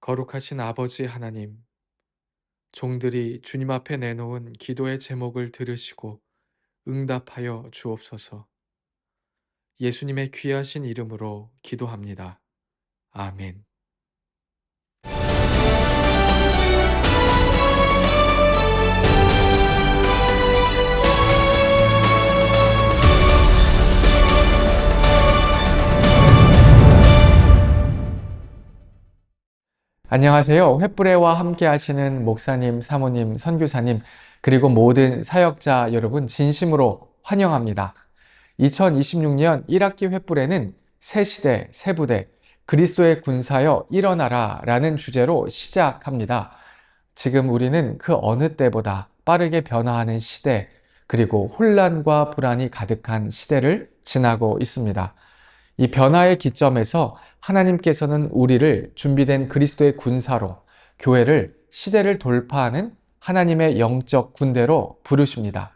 거룩하신 아버지 하나님, 종들이 주님 앞에 내놓은 기도의 제목을 들으시고 응답하여 주옵소서. 예수님의 귀하신 이름으로 기도합니다. 아멘. 안녕하세요. 횃불에와 함께 하시는 목사님, 사모님, 선교사님, 그리고 모든 사역자 여러분 진심으로 환영합니다. 2026년 1학기 횃불에는 새 시대, 새 부대, 그리스도의 군사여 일어나라 라는 주제로 시작합니다. 지금 우리는 그 어느 때보다 빠르게 변화하는 시대, 그리고 혼란과 불안이 가득한 시대를 지나고 있습니다. 이 변화의 기점에서 하나님께서는 우리를 준비된 그리스도의 군사로, 교회를 시대를 돌파하는 하나님의 영적 군대로 부르십니다.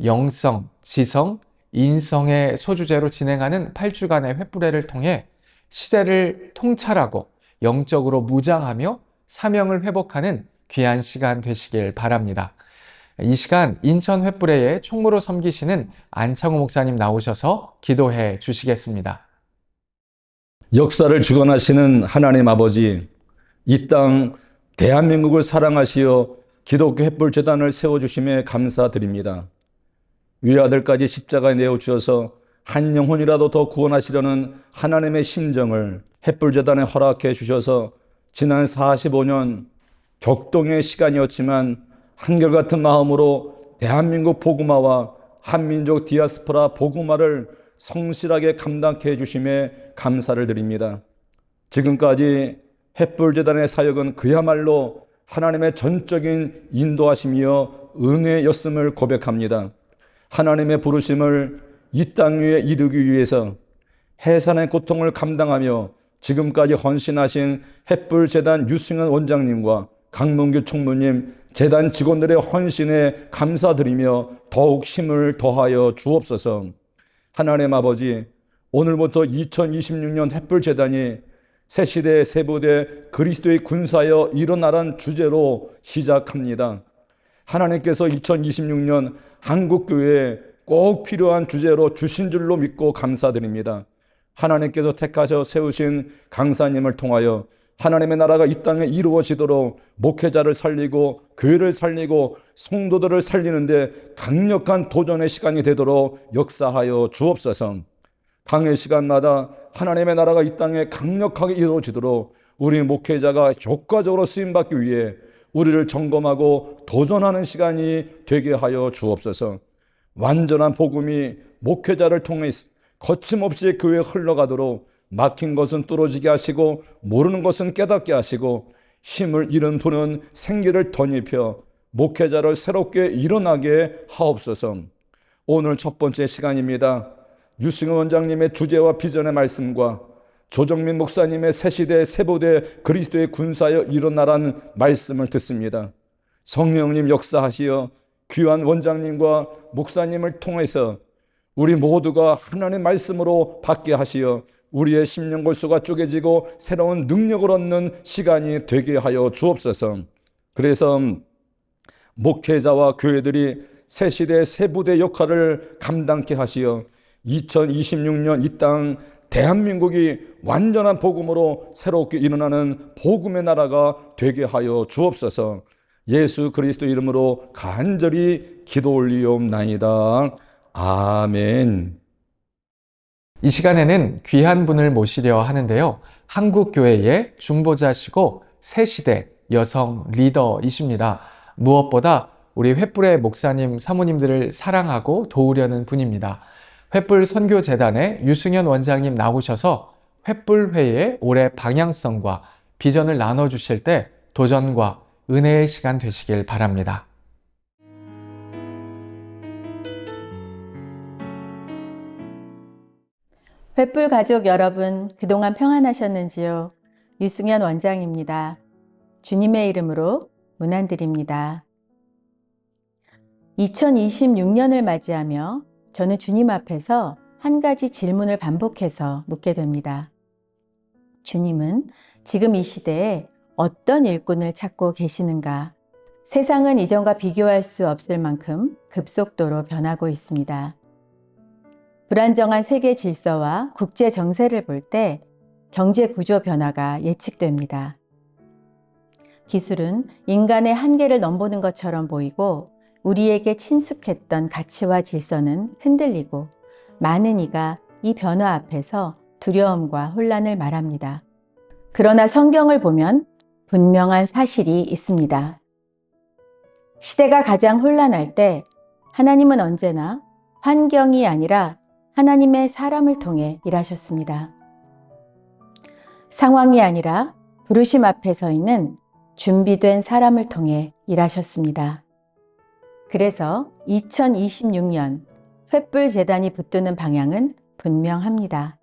영성, 지성, 인성의 소주제로 진행하는 8주간의 횃불회를 통해 시대를 통찰하고 영적으로 무장하며 사명을 회복하는 귀한 시간 되시길 바랍니다. 이 시간 인천 횃불회에 총무로 섬기시는 안창호 목사님 나오셔서 기도해 주시겠습니다. 역사를 주관하시는 하나님 아버지, 이 땅 대한민국을 사랑하시어 기독교 횃불재단을 세워주심에 감사드립니다. 위아들까지 십자가에 내어주셔서 한 영혼이라도 더 구원하시려는 하나님의 심정을 횃불재단에 허락해 주셔서 지난 45년 격동의 시간이었지만 한결같은 마음으로 대한민국 복음화와 한민족 디아스포라 복음화를 성실하게 감당해 주심에 감사를 드립니다. 지금까지 횃불재단의 사역은 그야말로 하나님의 전적인 인도하심이여 은혜였음을 고백합니다. 하나님의 부르심을 이 땅 위에 이루기 위해서 해산의 고통을 감당하며 지금까지 헌신하신 횃불재단 유승현 원장님과 강문규 총무님, 재단 직원들의 헌신에 감사드리며 더욱 힘을 더하여 주옵소서. 하나님 아버지, 오늘부터 2026년 횃불재단이 새시대 새부대 그리스도의 군사여 일어나란 주제로 시작합니다. 하나님께서 2026년 한국교회에 꼭 필요한 주제로 주신 줄로 믿고 감사드립니다. 하나님께서 택하셔 세우신 강사님을 통하여 하나님의 나라가 이 땅에 이루어지도록 목회자를 살리고 교회를 살리고 성도들을 살리는데 강력한 도전의 시간이 되도록 역사하여 주옵소서. 강의 시간마다 하나님의 나라가 이 땅에 강력하게 이루어지도록 우리 목회자가 효과적으로 쓰임받기 위해 우리를 점검하고 도전하는 시간이 되게 하여 주옵소서. 완전한 복음이 목회자를 통해 거침없이 교회에 흘러가도록 막힌 것은 뚫어지게 하시고 모르는 것은 깨닫게 하시고 힘을 잃은 분은 생기를 덧입혀 목회자를 새롭게 일어나게 하옵소서. 오늘 첫 번째 시간입니다. 유승현 원장님의 주제와 비전의 말씀과 조정민 목사님의 새시대 새부대 그리스도의 군사여 일어나라는 말씀을 듣습니다. 성령님 역사하시어 귀한 원장님과 목사님을 통해서 우리 모두가 하나님의 말씀으로 받게 하시어 우리의 심령골수가 쪼개지고 새로운 능력을 얻는 시간이 되게 하여 주옵소서. 그래서 목회자와 교회들이 새시대 새부대 역할을 감당케 하시어 2026년 이 땅 대한민국이 완전한 복음으로 새롭게 일어나는 복음의 나라가 되게 하여 주옵소서. 예수 그리스도 이름으로 간절히 기도 올리옵나이다. 아멘. 이 시간에는 귀한 분을 모시려 하는데요. 한국교회의 중보자시고 새시대 여성 리더이십니다. 무엇보다 우리 횃불의 목사님, 사모님들을 사랑하고 도우려는 분입니다. 횃불 선교재단의 유승현 원장님 나오셔서 횃불회의 올해 방향성과 비전을 나눠주실 때 도전과 은혜의 시간 되시길 바랍니다. 횃불 가족 여러분, 그동안 평안하셨는지요? 유승현 원장입니다. 주님의 이름으로 문안드립니다. 2026년을 맞이하며 저는 주님 앞에서 한 가지 질문을 반복해서 묻게 됩니다. 주님은 지금 이 시대에 어떤 일꾼을 찾고 계시는가? 세상은 이전과 비교할 수 없을 만큼 급속도로 변하고 있습니다. 불안정한 세계 질서와 국제 정세를 볼 때 경제 구조 변화가 예측됩니다. 기술은 인간의 한계를 넘보는 것처럼 보이고 우리에게 친숙했던 가치와 질서는 흔들리고 많은 이가 이 변화 앞에서 두려움과 혼란을 말합니다. 그러나 성경을 보면 분명한 사실이 있습니다. 시대가 가장 혼란할 때 하나님은 언제나 환경이 아니라 하나님의 사람을 통해 일하셨습니다. 상황이 아니라 부르심 앞에 서 있는 준비된 사람을 통해 일하셨습니다. 그래서 2026년 횃불 재단이 붙드는 방향은 분명합니다.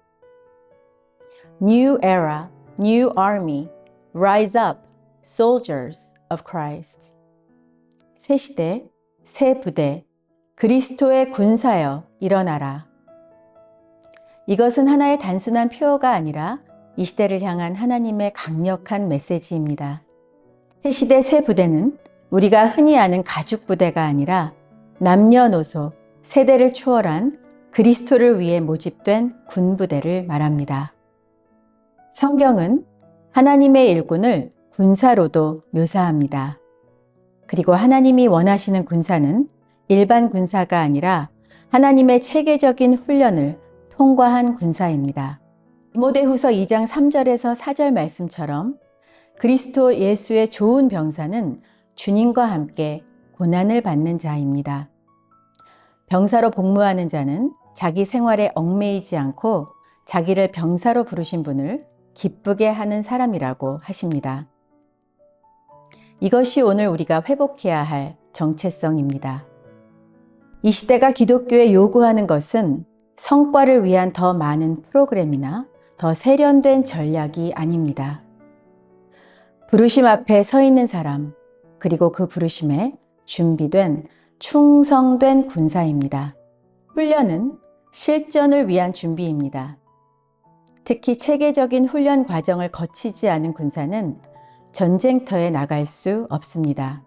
New era, new army, rise up, soldiers of Christ. 새 시대, 새 부대, 그리스도의 군사여 일어나라. 이것은 하나의 단순한 표어가 아니라 이 시대를 향한 하나님의 강력한 메시지입니다. 새 시대 새 부대는 우리가 흔히 아는 가죽 부대가 아니라 남녀노소, 세대를 초월한 그리스도를 위해 모집된 군부대를 말합니다. 성경은 하나님의 일꾼을 군사로도 묘사합니다. 그리고 하나님이 원하시는 군사는 일반 군사가 아니라 하나님의 체계적인 훈련을 통과한 군사입니다. 디모데후서 2장 3절에서 4절 말씀처럼 그리스도 예수의 좋은 병사는 주님과 함께 고난을 받는 자입니다. 병사로 복무하는 자는 자기 생활에 얽매이지 않고 자기를 병사로 부르신 분을 기쁘게 하는 사람이라고 하십니다. 이것이 오늘 우리가 회복해야 할 정체성입니다. 이 시대가 기독교에 요구하는 것은 성과를 위한 더 많은 프로그램이나 더 세련된 전략이 아닙니다. 부르심 앞에 서 있는 사람, 그리고 그 부르심에 준비된 충성된 군사입니다. 훈련은 실전을 위한 준비입니다. 특히 체계적인 훈련 과정을 거치지 않은 군사는 전쟁터에 나갈 수 없습니다.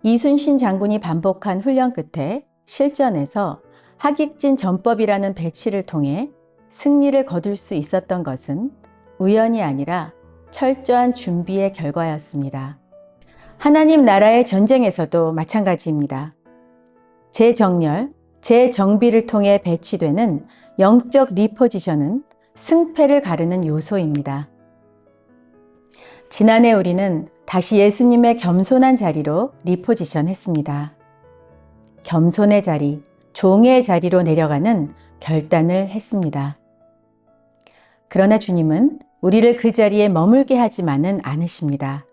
이순신 장군이 반복한 훈련 끝에 실전에서 하객진 전법이라는 배치를 통해 승리를 거둘 수 있었던 것은 우연이 아니라 철저한 준비의 결과였습니다. 하나님 나라의 전쟁에서도 마찬가지입니다. 재정렬, 재정비를 통해 배치되는 영적 리포지션은 승패를 가르는 요소입니다. 지난해 우리는 다시 예수님의 겸손한 자리로 리포지션 했습니다. 겸손의 자리, 종의 자리로 내려가는 결단을 했습니다. 그러나 주님은 우리를 그 자리에 머물게 하지만은 않으십니다.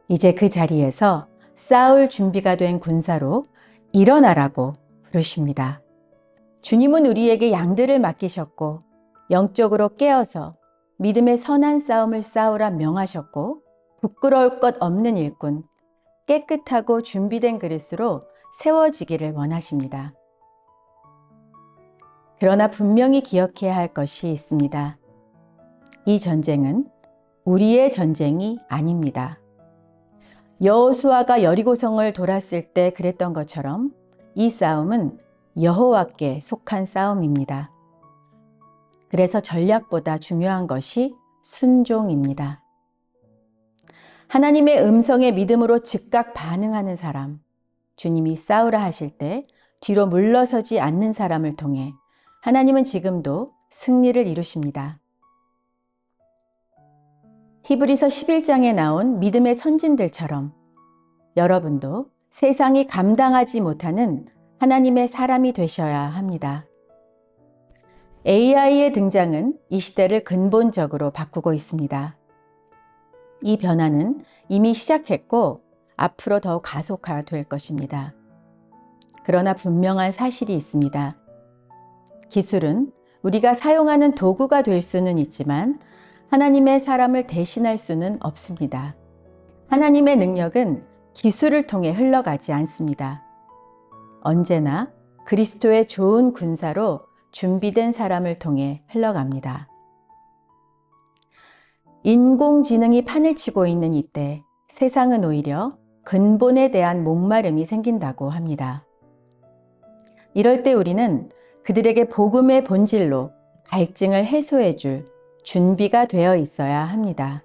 이제 그 자리에서 싸울 준비가 된 군사로 일어나라고 부르십니다. 주님은 우리에게 양들을 맡기셨고 영적으로 깨어서 믿음의 선한 싸움을 싸우라 명하셨고 부끄러울 것 없는 일꾼, 깨끗하고 준비된 그릇으로 세워지기를 원하십니다. 그러나 분명히 기억해야 할 것이 있습니다. 이 전쟁은 우리의 전쟁이 아닙니다. 여호수아가 여리고성을 돌았을 때 그랬던 것처럼 이 싸움은 여호와께 속한 싸움입니다. 그래서 전략보다 중요한 것이 순종입니다. 하나님의 음성에 믿음으로 즉각 반응하는 사람, 주님이 싸우라 하실 때 뒤로 물러서지 않는 사람을 통해 하나님은 지금도 승리를 이루십니다. 히브리서 11장에 나온 믿음의 선진들처럼 여러분도 세상이 감당하지 못하는 하나님의 사람이 되셔야 합니다. AI의 등장은 이 시대를 근본적으로 바꾸고 있습니다. 이 변화는 이미 시작했고 앞으로 더욱 가속화될 것입니다. 그러나 분명한 사실이 있습니다. 기술은 우리가 사용하는 도구가 될 수는 있지만 하나님의 사람을 대신할 수는 없습니다. 하나님의 능력은 기술을 통해 흘러가지 않습니다. 언제나 그리스도의 좋은 군사로 준비된 사람을 통해 흘러갑니다. 인공지능이 판을 치고 있는 이때 세상은 오히려 근본에 대한 목마름이 생긴다고 합니다. 이럴 때 우리는 그들에게 복음의 본질로 갈증을 해소해 줄 준비가 되어 있어야 합니다.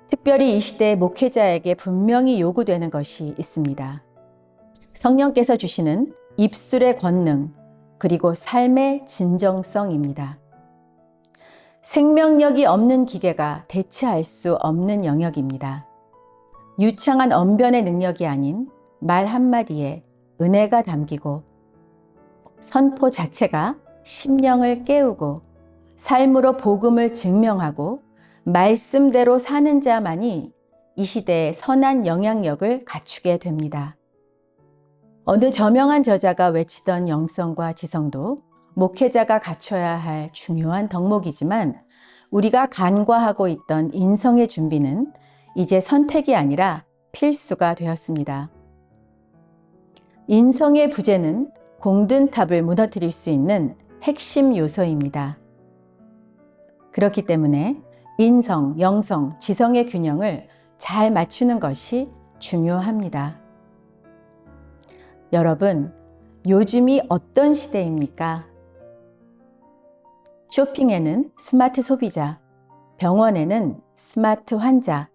특별히 이 시대의 목회자에게 분명히 요구되는 것이 있습니다. 성령께서 주시는 입술의 권능, 그리고 삶의 진정성입니다. 생명력이 없는 기계가 대체할 수 없는 영역입니다. 유창한 언변의 능력이 아닌 말 한마디에 은혜가 담기고 선포 자체가 심령을 깨우고 삶으로 복음을 증명하고 말씀대로 사는 자만이 이 시대에 선한 영향력을 갖추게 됩니다. 어느 저명한 저자가 외치던 영성과 지성도 목회자가 갖춰야 할 중요한 덕목이지만 우리가 간과하고 있던 인성의 준비는 이제 선택이 아니라 필수가 되었습니다. 인성의 부재는 공든탑을 무너뜨릴 수 있는 핵심 요소입니다. 그렇기 때문에 인성, 영성, 지성의 균형을 잘 맞추는 것이 중요합니다. 여러분, 요즘이 어떤 시대입니까? 쇼핑에는 스마트 소비자, 병원에는 스마트 환자,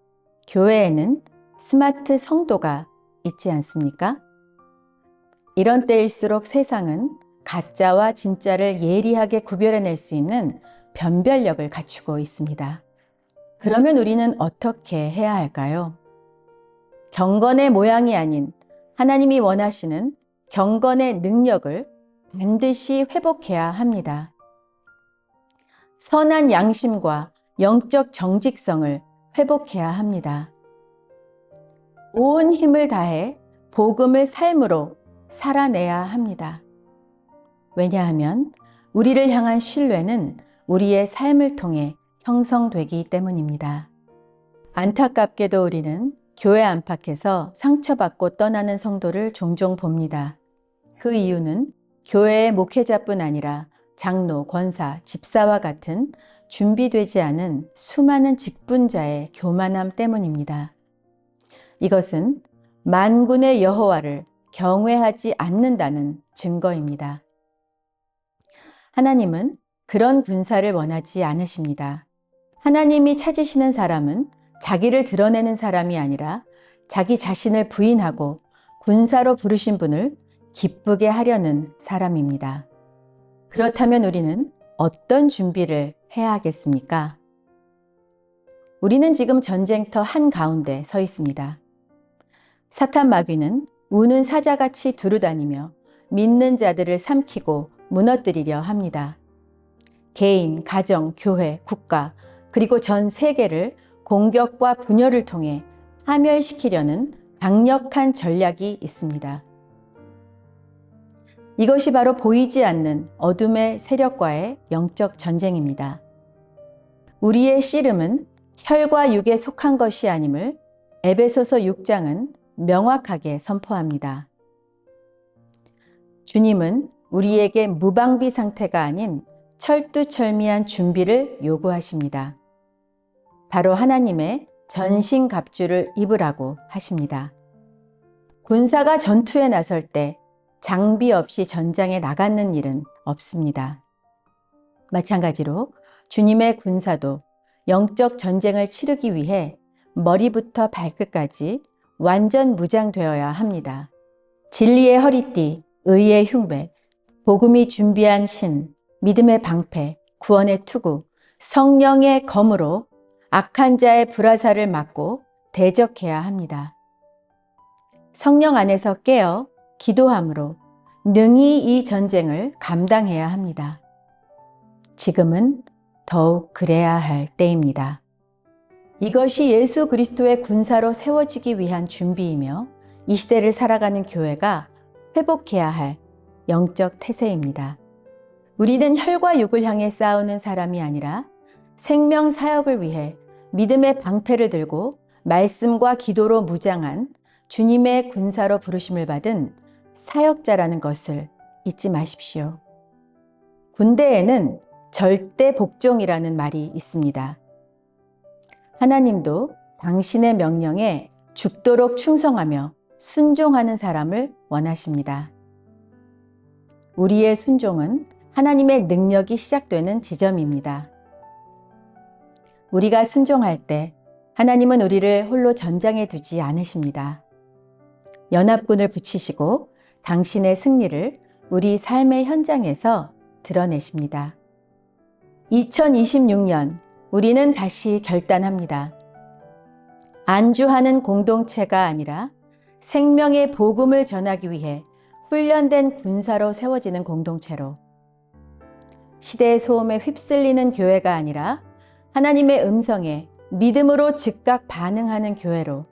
교회에는 스마트 성도가 있지 않습니까? 이런 때일수록 세상은 가짜와 진짜를 예리하게 구별해낼 수 있는 변별력을 갖추고 있습니다. 그러면 우리는 어떻게 해야 할까요? 경건의 모양이 아닌 하나님이 원하시는 경건의 능력을 반드시 회복해야 합니다. 선한 양심과 영적 정직성을 회복해야 합니다. 온 힘을 다해 복음을 삶으로 살아내야 합니다. 왜냐하면 우리를 향한 신뢰는 우리의 삶을 통해 형성되기 때문입니다. 안타깝게도 우리는 교회 안팎에서 상처받고 떠나는 성도를 종종 봅니다. 그 이유는 교회의 목회자뿐 아니라 장로, 권사, 집사와 같은 준비되지 않은 수많은 직분자의 교만함 때문입니다. 이것은 만군의 여호와를 경외하지 않는다는 증거입니다. 하나님은 그런 군사를 원하지 않으십니다. 하나님이 찾으시는 사람은 자기를 드러내는 사람이 아니라 자기 자신을 부인하고 군사로 부르신 분을 기쁘게 하려는 사람입니다. 그렇다면 우리는 어떤 준비를 해야 하겠습니까? 우리는 지금 전쟁터 한가운데 서 있습니다. 사탄 마귀는 우는 사자같이 두루다니며 믿는 자들을 삼키고 무너뜨리려 합니다. 개인, 가정, 교회, 국가, 그리고 전 세계를 공격과 분열을 통해 파멸시키려는 강력한 전략이 있습니다. 이것이 바로 보이지 않는 어둠의 세력과의 영적 전쟁입니다. 우리의 씨름은 혈과 육에 속한 것이 아님을 에베소서 6장은 명확하게 선포합니다. 주님은 우리에게 무방비 상태가 아닌 철두철미한 준비를 요구하십니다. 바로 하나님의 전신갑주를 입으라고 하십니다. 군사가 전투에 나설 때 장비 없이 전장에 나가는 일은 없습니다. 마찬가지로 주님의 군사도 영적 전쟁을 치르기 위해 머리부터 발끝까지 완전 무장되어야 합니다. 진리의 허리띠, 의의 흉배, 복음이 준비한 신, 믿음의 방패, 구원의 투구, 성령의 검으로 악한 자의 불화살을 막고 대적해야 합니다. 성령 안에서 깨어 기도함으로 능히 이 전쟁을 감당해야 합니다. 지금은 더욱 그래야 할 때입니다. 이것이 예수 그리스도의 군사로 세워지기 위한 준비이며 이 시대를 살아가는 교회가 회복해야 할 영적 태세입니다. 우리는 혈과 육을 향해 싸우는 사람이 아니라 생명 사역을 위해 믿음의 방패를 들고 말씀과 기도로 무장한 주님의 군사로 부르심을 받은 사역자라는 것을 잊지 마십시오. 군대에는 절대 복종이라는 말이 있습니다. 하나님도 당신의 명령에 죽도록 충성하며 순종하는 사람을 원하십니다. 우리의 순종은 하나님의 능력이 시작되는 지점입니다. 우리가 순종할 때 하나님은 우리를 홀로 전장에 두지 않으십니다. 연합군을 붙이시고 당신의 승리를 우리 삶의 현장에서 드러내십니다. 2026년 우리는 다시 결단합니다. 안주하는 공동체가 아니라 생명의 복음을 전하기 위해 훈련된 군사로 세워지는 공동체로, 시대의 소음에 휩쓸리는 교회가 아니라 하나님의 음성에 믿음으로 즉각 반응하는 교회로,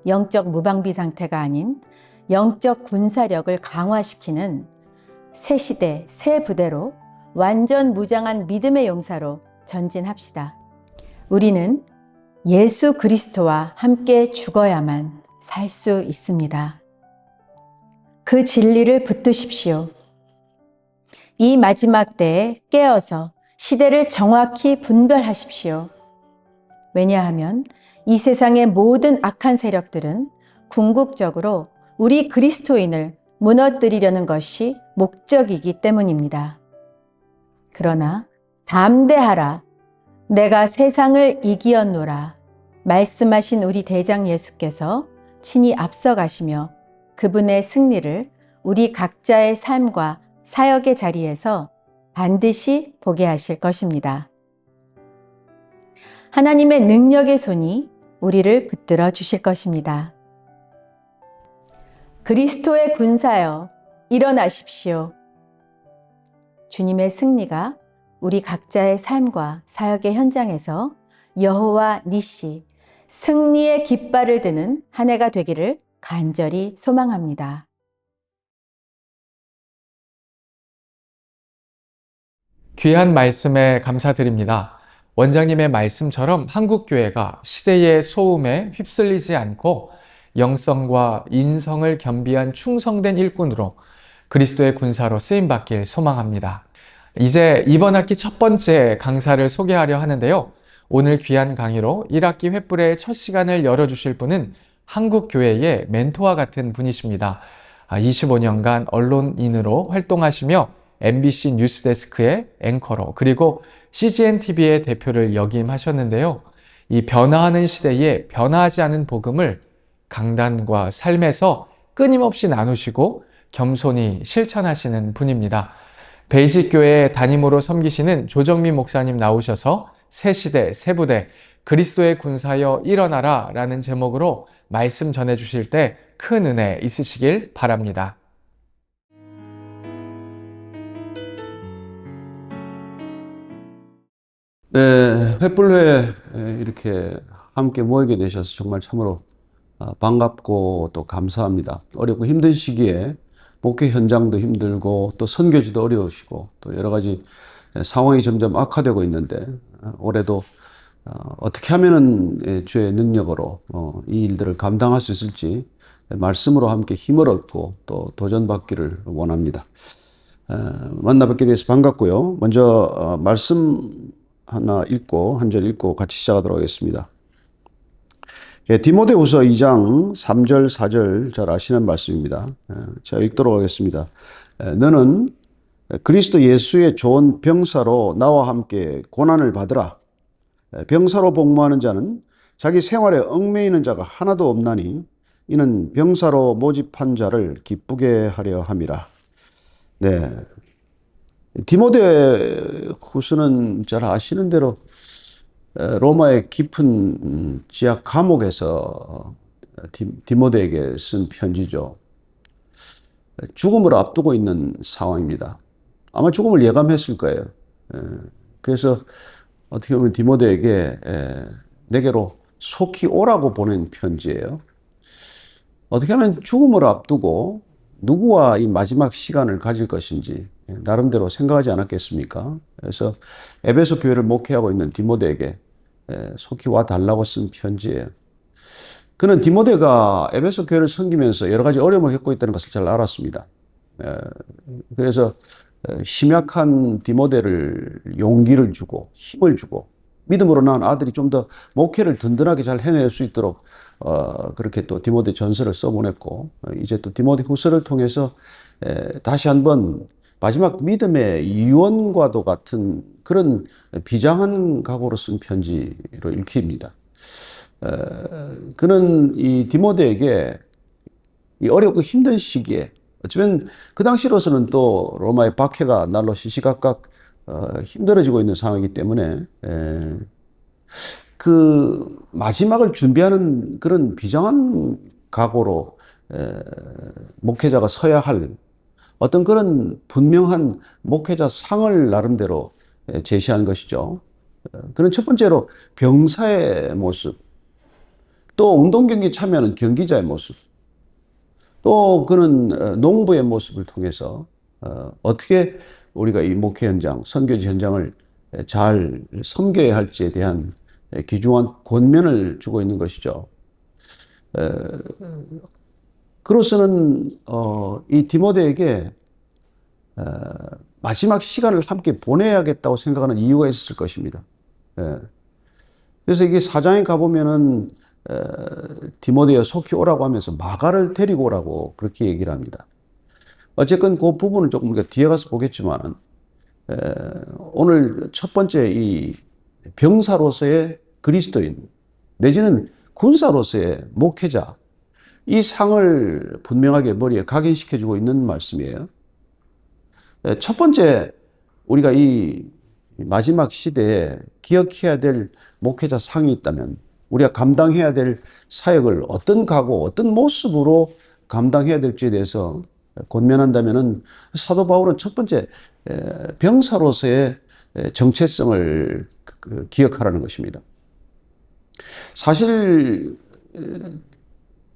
영적 무방비 상태가 아닌 영적 군사력을 강화시키는 새 시대, 새 부대로 완전 무장한 믿음의 용사로 전진합시다. 우리는 예수 그리스도와 함께 죽어야만 살 수 있습니다. 그 진리를 붙드십시오. 이 마지막 때에 깨어서 시대를 정확히 분별하십시오. 왜냐하면 이 세상의 모든 악한 세력들은 궁극적으로 우리 그리스도인을 무너뜨리려는 것이 목적이기 때문입니다. 그러나 담대하라, 내가 세상을 이기었노라 말씀하신 우리 대장 예수께서 친히 앞서가시며 그분의 승리를 우리 각자의 삶과 사역의 자리에서 반드시 보게 하실 것입니다. 하나님의 능력의 손이 우리를 붙들어 주실 것입니다. 그리스도의 군사여, 일어나십시오. 주님의 승리가 우리 각자의 삶과 사역의 현장에서 여호와 니시, 승리의 깃발을 드는 한 해가 되기를 간절히 소망합니다. 귀한 말씀에 감사드립니다. 원장님의 말씀처럼 한국교회가 시대의 소음에 휩쓸리지 않고 영성과 인성을 겸비한 충성된 일꾼으로 그리스도의 군사로 쓰임받길 소망합니다. 이제 이번 학기 첫 번째 강사를 소개하려 하는데요. 오늘 귀한 강의로 1학기 횃불의 첫 시간을 열어주실 분은 한국교회의 멘토와 같은 분이십니다. 25년간 언론인으로 활동하시며 MBC 뉴스데스크의 앵커로, 그리고 CGN-TV의 대표를 역임하셨는데요. 이 변화하는 시대에 변화하지 않은 복음을 강단과 삶에서 끊임없이 나누시고 겸손히 실천하시는 분입니다. 베이직교회 담임으로 섬기시는 조정민 목사님 나오셔서 새 시대, 새 부대, 그리스도의 군사여 일어나라 라는 제목으로 말씀 전해주실 때 큰 은혜 있으시길 바랍니다. 네, 횃불회 이렇게 함께 모이게 되셔서 정말 참으로 반갑고 또 감사합니다. 어렵고 힘든 시기에 목회 현장도 힘들고 또 선교지도 어려우시고 또 여러 가지 상황이 점점 악화되고 있는데 올해도 어떻게 하면은 주의 능력으로 이 일들을 감당할 수 있을지 말씀으로 함께 힘을 얻고 또 도전받기를 원합니다. 만나 뵙게 돼서 반갑고요. 먼저 말씀 하나 읽고 한 절 읽고 같이 시작하도록 하겠습니다. 디모데후서 2장 3절 4절 잘 아시는 말씀입니다. 제가 읽도록 하겠습니다. 너는 그리스도 예수의 좋은 병사로 나와 함께 고난을 받으라. 병사로 복무하는 자는 자기 생활에 얽매이는 자가 하나도 없나니 이는 병사로 모집한 자를 기쁘게 하려 함이라. 네. 디모데후서는 잘 아시는 대로 로마의 깊은 지하 감옥에서 디모데에게 쓴 편지죠. 죽음을 앞두고 있는 상황입니다. 아마 죽음을 예감했을 거예요. 그래서 어떻게 보면 디모데에게 내게로 속히 오라고 보낸 편지예요. 어떻게 하면 죽음을 앞두고 누구와 이 마지막 시간을 가질 것인지 나름대로 생각하지 않았겠습니까? 그래서 에베소 교회를 목회하고 있는 디모데에게 속히 와 달라고 쓴 편지예요. 그는 디모데가 에베소 교회를 섬기면서 여러 가지 어려움을 겪고 있다는 것을 잘 알았습니다. 그래서 심약한 디모데를 용기를 주고 힘을 주고 믿음으로 낳은 아들이 좀 더 목회를 든든하게 잘 해낼 수 있도록 그렇게 또 디모데 전서를 써보냈고 이제 또 디모데 후서를 통해서 다시 한번 마지막 믿음의 유언과도 같은 그런 비장한 각오로 쓴 편지로 읽힙니다. 그는 이 디모데에게 이 어렵고 힘든 시기에 어쩌면 그 당시로서는 또 로마의 박해가 날로 시시각각 힘들어지고 있는 상황이기 때문에 그 마지막을 준비하는 그런 비장한 각오로 목회자가 서야 할 어떤 그런 분명한 목회자 상을 나름대로 제시한 것이죠. 그런 첫 번째로 병사의 모습, 또 운동경기 참여하는 경기자의 모습, 또 그는 농부의 모습을 통해서 어떻게 우리가 이 목회 현장, 선교지 현장을 잘 섬겨야 할지에 대한 귀중한 권면을 주고 있는 것이죠. 그로서는 이 디모데에게 마지막 시간을 함께 보내야겠다고 생각하는 이유가 있었을 것입니다. 그래서 이게 4장에 가보면은 디모데여 속히 오라고 하면서 마가를 데리고 오라고 그렇게 얘기를 합니다. 어쨌건 그 부분은 조금 우리가 뒤에 가서 보겠지만 오늘 첫 번째 이 병사로서의 그리스도인 내지는 군사로서의 목회자, 이 상을 분명하게 머리에 각인시켜주고 있는 말씀이에요. 첫 번째, 우리가 이 마지막 시대에 기억해야 될 목회자 상이 있다면 우리가 감당해야 될 사역을 어떤 각오, 어떤 모습으로 감당해야 될지에 대해서 권면한다면은 사도 바울은 첫 번째 병사로서의 정체성을 기억하라는 것입니다. 사실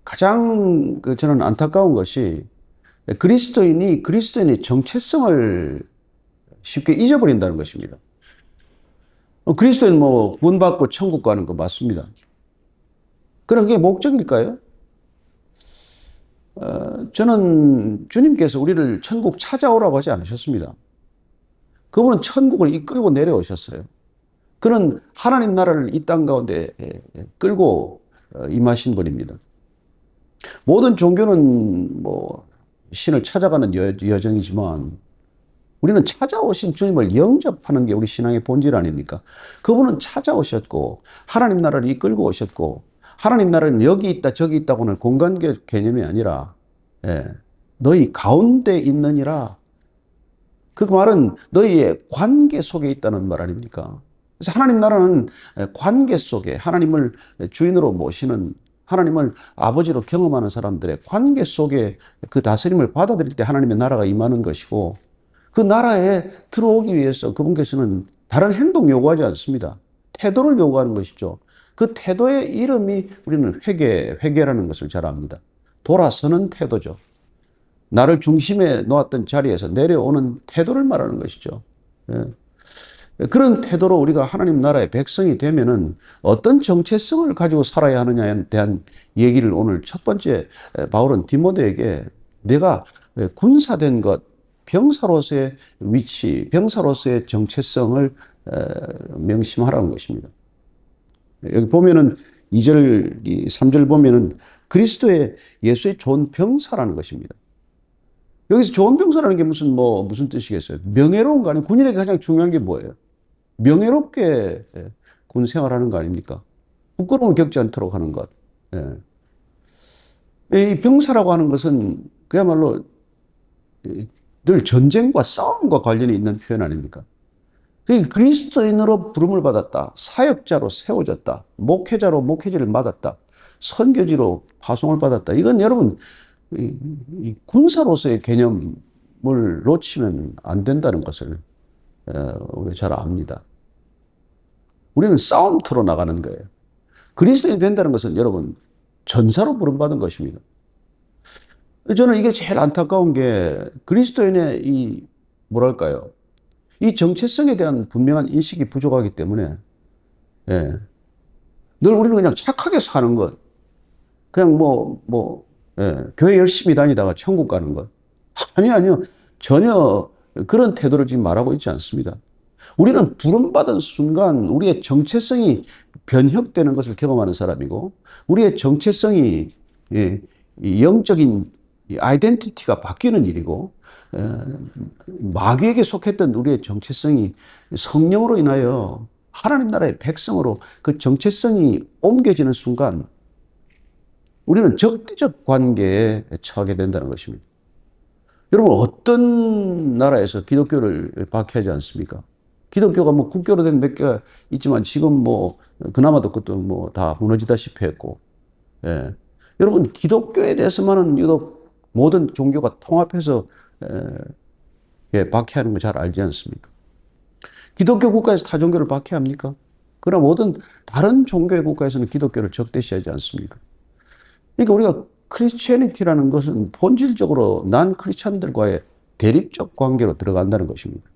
가장 저는 안타까운 것이 그리스도인이 그리스도인의 정체성을 쉽게 잊어버린다는 것입니다. 그리스도인 뭐 구원받고 천국 가는 거 맞습니다. 그런 게 목적일까요? 저는 주님께서 우리를 천국 찾아오라고 하지 않으셨습니다. 그분은 천국을 이끌고 내려오셨어요. 그는 하나님 나라를 이 땅 가운데 끌고 임하신 분입니다. 모든 종교는 뭐 신을 찾아가는 여정이지만 우리는 찾아오신 주님을 영접하는 게 우리 신앙의 본질 아닙니까? 그분은 찾아오셨고 하나님 나라를 이끌고 오셨고 하나님 나라는 여기 있다 저기 있다고 하는 공간 개념이 아니라 너희 가운데 있느니라. 그 말은 너희의 관계 속에 있다는 말 아닙니까? 그래서 하나님 나라는 관계 속에 하나님을 주인으로 모시는 하나님을 아버지로 경험하는 사람들의 관계 속에 그 다스림을 받아들일 때 하나님의 나라가 임하는 것이고 그 나라에 들어오기 위해서 그분께서는 다른 행동 요구하지 않습니다. 태도를 요구하는 것이죠. 그 태도의 이름이 우리는 회개라는 것을 잘 압니다. 돌아서는 태도죠. 나를 중심에 놓았던 자리에서 내려오는 태도를 말하는 것이죠. 그런 태도로 우리가 하나님 나라의 백성이 되면은 어떤 정체성을 가지고 살아야 하느냐에 대한 얘기를 오늘 첫 번째 바울은 디모데에게 내가 군사된 것, 병사로서의 위치, 병사로서의 정체성을 명심하라는 것입니다. 여기 보면은 2절, 3절 보면은 그리스도의 예수의 좋은 병사라는 것입니다. 여기서 좋은 병사라는 게 무슨 뜻이겠어요? 명예로운 거 아니에요? 군인에게 가장 중요한 게 뭐예요? 명예롭게 군 생활하는 거 아닙니까? 부끄러움을 겪지 않도록 하는 것. 이 병사라고 하는 것은 그야말로 늘 전쟁과 싸움과 관련이 있는 표현 아닙니까? 그리스도인으로 부름을 받았다. 사역자로 세워졌다. 목회자로 목회지를 맡았다. 선교지로 파송을 받았다. 이건 여러분 이 군사로서의 개념을 놓치면 안 된다는 것을 우리가 잘 압니다. 우리는 싸움터로 나가는 거예요. 그리스도인이 된다는 것은 여러분 전사로 부름받은 것입니다. 저는 이게 제일 안타까운 게 그리스도인의 이 뭐랄까요? 이 정체성에 대한 분명한 인식이 부족하기 때문에 늘 우리는 그냥 착하게 사는 것, 그냥 교회 열심히 다니다가 천국 가는 것. 아니요. 전혀 그런 태도를 지금 말하고 있지 않습니다. 우리는 부름받은 순간 우리의 정체성이 변혁되는 것을 경험하는 사람이고 우리의 정체성이 영적인 아이덴티티가 바뀌는 일이고 마귀에게 속했던 우리의 정체성이 성령으로 인하여 하나님 나라의 백성으로 그 정체성이 옮겨지는 순간 우리는 적대적 관계에 처하게 된다는 것입니다. 여러분 어떤 나라에서 기독교를 박해하지 않습니까? 기독교가 뭐 국교로 된 몇 개 있지만 지금 뭐 그나마도 그것도 뭐 다 무너지다시피 했고, 예. 여러분 기독교에 대해서만은 유독 모든 종교가 통합해서 예, 박해하는 거 잘 알지 않습니까? 기독교 국가에서 타 종교를 박해합니까? 그러나 모든 다른 종교의 국가에서는 기독교를 적대시하지 않습니까? 그러니까 우리가 크리스티애니티라는 것은 본질적으로 난 크리스찬들과의 대립적 관계로 들어간다는 것입니다.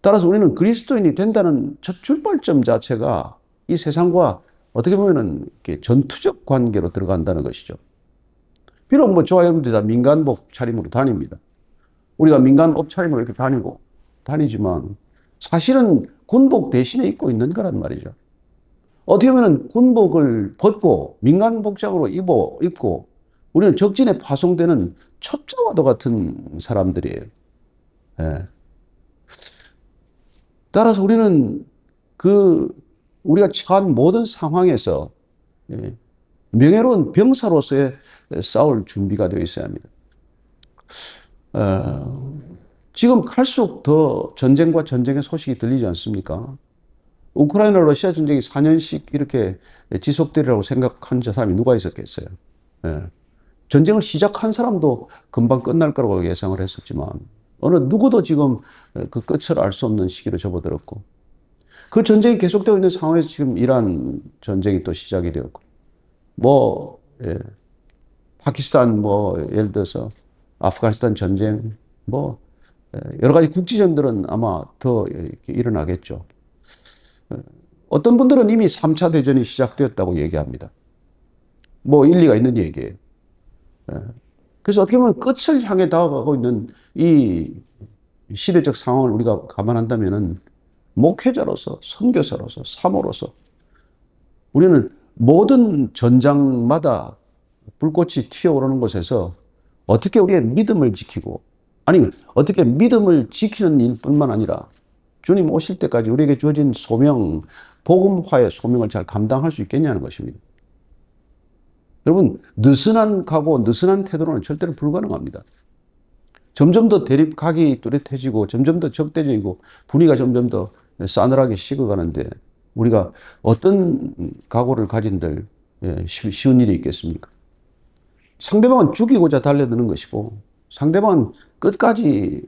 따라서 우리는 그리스도인이 된다는 첫 출발점 자체가 이 세상과 어떻게 보면은 이렇게 전투적 관계로 들어간다는 것이죠. 비록 뭐 저와 여러분들이 다 민간복 차림으로 다닙니다. 우리가 민간 옷차림으로 이렇게 다니지만 사실은 군복 대신에 입고 있는 거란 말이죠. 어떻게 보면 군복을 벗고 민간 복장으로 입고 우리는 적진에 파송되는 첩자와도 같은 사람들이에요. 예. 따라서 우리는 우리가 처한 모든 상황에서 예, 명예로운 병사로서의 싸울 준비가 되어 있어야 합니다. 지금 갈수록 더 전쟁과 전쟁의 소식이 들리지 않습니까? 우크라이나 러시아 전쟁이 4년씩 이렇게 지속되리라고 생각한 사람이 누가 있었겠어요? 예. 전쟁을 시작한 사람도 금방 끝날 거라고 예상을 했었지만 어느 누구도 지금 그 끝을 알 수 없는 시기로 접어들었고 그 전쟁이 계속되고 있는 상황에서 지금 이란 전쟁이 또 시작이 되었고 예. 파키스탄 예를 들어서 아프가니스탄 전쟁 여러 가지 국지전들은 아마 더 이렇게 일어나겠죠. 어떤 분들은 이미 3차 대전이 시작되었다고 얘기합니다. 일리가 있는 얘기예요. 그래서 어떻게 보면 끝을 향해 다가가고 있는 이 시대적 상황을 우리가 감안한다면은 목회자로서, 선교사로서, 사모로서 우리는 모든 전장마다 불꽃이 튀어오르는 곳에서 어떻게 우리의 믿음을 지키고 아니면 어떻게 믿음을 지키는 일뿐만 아니라 주님 오실 때까지 우리에게 주어진 소명, 복음화의 소명을 잘 감당할 수 있겠냐는 것입니다. 여러분, 느슨한 각오, 느슨한 태도로는 절대로 불가능합니다. 점점 더 대립각이 뚜렷해지고 점점 더 적대적이고 분위기가 점점 더 싸늘하게 식어가는데 우리가 어떤 각오를 가진들 쉬운 일이 있겠습니까? 상대방은 죽이고자 달려드는 것이고 상대방은 끝까지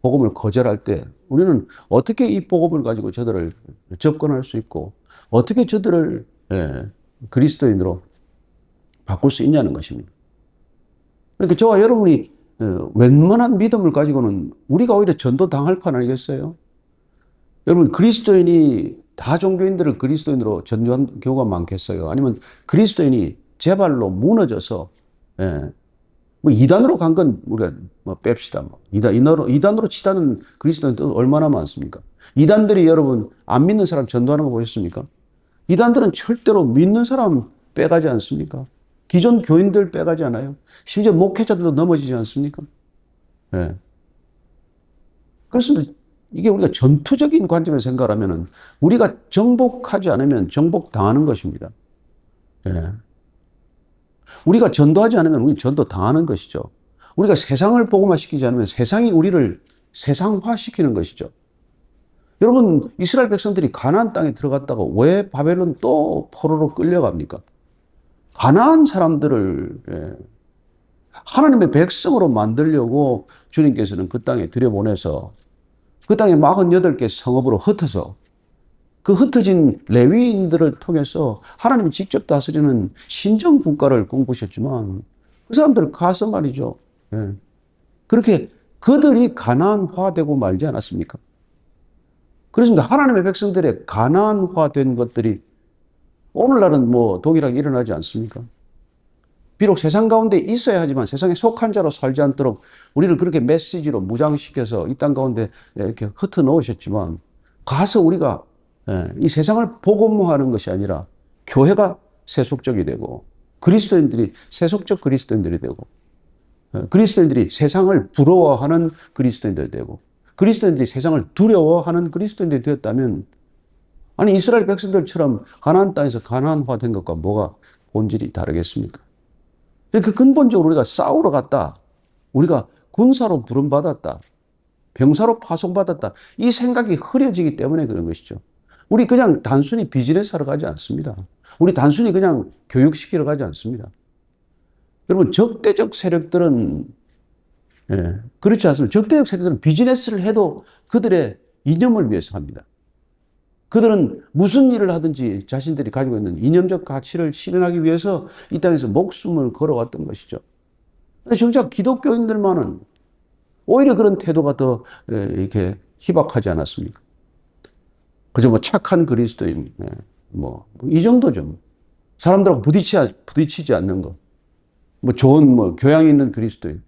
복음을 거절할 때 우리는 어떻게 이 복음을 가지고 저들을 접근할 수 있고 어떻게 저들을 그리스도인으로 바꿀 수 있냐는 것입니다. 그러니까 저와 여러분이 웬만한 믿음을 가지고는 우리가 오히려 전도당할 판 아니겠어요? 여러분 그리스도인이 다 종교인들을 그리스도인으로 전도한 경우가 많겠어요? 아니면 그리스도인이 제발로 무너져서 이단으로 간 건 우리가 뺍시다. 이단으로 치닫는 그리스도인도 얼마나 많습니까? 이단들이 여러분 안 믿는 사람 전도하는 거 보셨습니까? 이단들은 절대로 믿는 사람 빼가지 않습니까? 기존 교인들 빼가지 않아요? 심지어 목회자들도 넘어지지 않습니까? 예. 그렇습니다. 이게 우리가 전투적인 관점에서 생각하면 우리가 정복하지 않으면 정복당하는 것입니다. 예. 우리가 전도하지 않으면 우리는 전도당하는 것이죠. 우리가 세상을 복음화시키지 않으면 세상이 우리를 세상화시키는 것이죠. 여러분 이스라엘 백성들이 가나안 땅에 들어갔다가 왜 바벨론 또 포로로 끌려갑니까? 가나안 사람들을 하나님의 백성으로 만들려고 주님께서는 그 땅에 들여보내서 그 땅에 48개 성읍으로 흩어서 그 흩어진 레위인들을 통해서 하나님이 직접 다스리는 신정 국가를 꿈꾸셨지만 그 사람들 가서 말이죠. 그렇게 그들이 가나안화되고 말지 않았습니까? 그렇습니다. 하나님의 백성들의 가나안화된 것들이 오늘날은 동일하게 일어나지 않습니까? 비록 세상 가운데 있어야 하지만 세상에 속한 자로 살지 않도록 우리를 그렇게 메시지로 무장시켜서 이 땅 가운데 이렇게 흩어 놓으셨지만 가서 우리가 이 세상을 복음화하는 것이 아니라 교회가 세속적이 되고 그리스도인들이 세속적 그리스도인들이 되고 그리스도인들이 세상을 부러워하는 그리스도인들이 되고 그리스도인들이 세상을 두려워하는 그리스도인들이 되었다면 아니 이스라엘 백성들처럼 가나안 땅에서 가나안화된 것과 뭐가 본질이 다르겠습니까? 그 근본적으로 우리가 싸우러 갔다. 우리가 군사로 부름받았다. 병사로 파송받았다. 이 생각이 흐려지기 때문에 그런 것이죠. 우리 그냥 단순히 비즈니스 하러 가지 않습니다. 우리 단순히 그냥 교육시키러 가지 않습니다. 여러분, 적대적 세력들은, 그렇지 않습니다. 적대적 세력들은 비즈니스를 해도 그들의 이념을 위해서 합니다. 그들은 무슨 일을 하든지 자신들이 가지고 있는 이념적 가치를 실현하기 위해서 이 땅에서 목숨을 걸어왔던 것이죠. 근데 정작 기독교인들만은 오히려 그런 태도가 더 이렇게 희박하지 않았습니까? 그저 뭐 착한 그리스도인, 이 정도죠. 사람들하고 부딪히지 않는 거. 뭐 좋은, 교양 있는 그리스도인.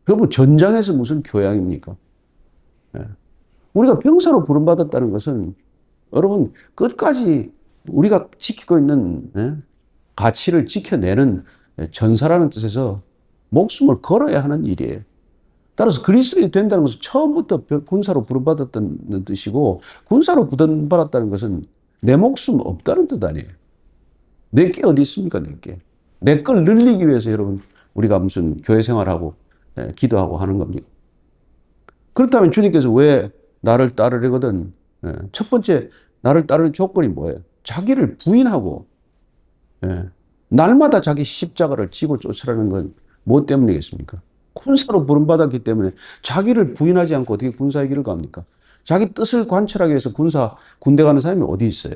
그럼 전장에서 무슨 교양입니까? 우리가 병사로 부름받았다는 것은 여러분 끝까지 우리가 지키고 있는 가치를 지켜내는 전사라는 뜻에서 목숨을 걸어야 하는 일이에요. 따라서 그리스도인이 된다는 것은 처음부터 군사로 부름받았다는 뜻이고, 군사로 부름받았다는 것은 내 목숨 없다는 뜻 아니에요. 내 게 어디 있습니까? 내 게. 내 걸 늘리기 위해서 여러분 우리가 무슨 교회 생활하고 기도하고 하는 겁니다. 그렇다면 주님께서 왜 나를 따르려거든, 첫 번째 나를 따르는 조건이 뭐예요? 자기를 부인하고 날마다 자기 십자가를 지고 쫓으라는 건 뭐 때문이겠습니까? 군사로 부름받았기 때문에 자기를 부인하지 않고 어떻게 군사의 길을 갑니까? 자기 뜻을 관철하기 위해서 군대 가는 사람이 어디 있어요?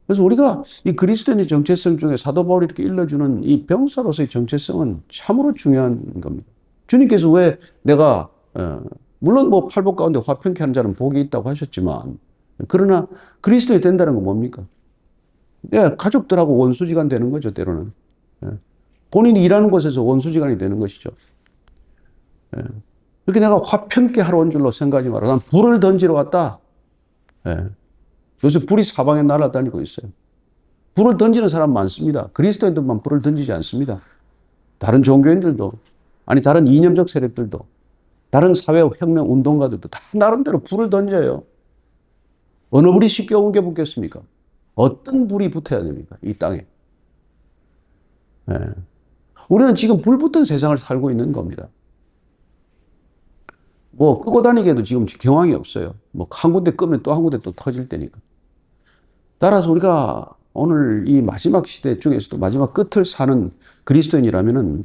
그래서 우리가 이 그리스도인의 정체성 중에 사도 바울이 이렇게 일러주는 이 병사로서의 정체성은 참으로 중요한 겁니다. 주님께서 왜 내가 물론 뭐 팔복 가운데 화평케 하는 자는 복이 있다고 하셨지만, 그러나 그리스도인이 된다는 건 뭡니까? 가족들하고 원수지간 되는 거죠, 때로는. 본인이 일하는 곳에서 원수지간이 되는 것이죠. 그렇게 내가 화평케 하러 온 줄로 생각하지 마라. 난 불을 던지러 왔다. 요새 불이 사방에 날아다니고 있어요. 불을 던지는 사람 많습니다. 그리스도인들만 불을 던지지 않습니다. 다른 종교인들도, 아니 다른 이념적 세력들도, 다른 사회혁명 운동가들도 다 나름대로 불을 던져요. 어느 불이 쉽게 옮겨 붙겠습니까? 어떤 불이 붙어야 됩니까? 이 땅에. 우리는 지금 불 붙은 세상을 살고 있는 겁니다. 뭐 끄고 다니기에도 지금 경황이 없어요. 뭐 한 군데 끄면 또 한 군데 또 터질 때니까. 따라서 우리가 오늘 이 마지막 시대 중에서도 마지막 끝을 사는 그리스도인이라면은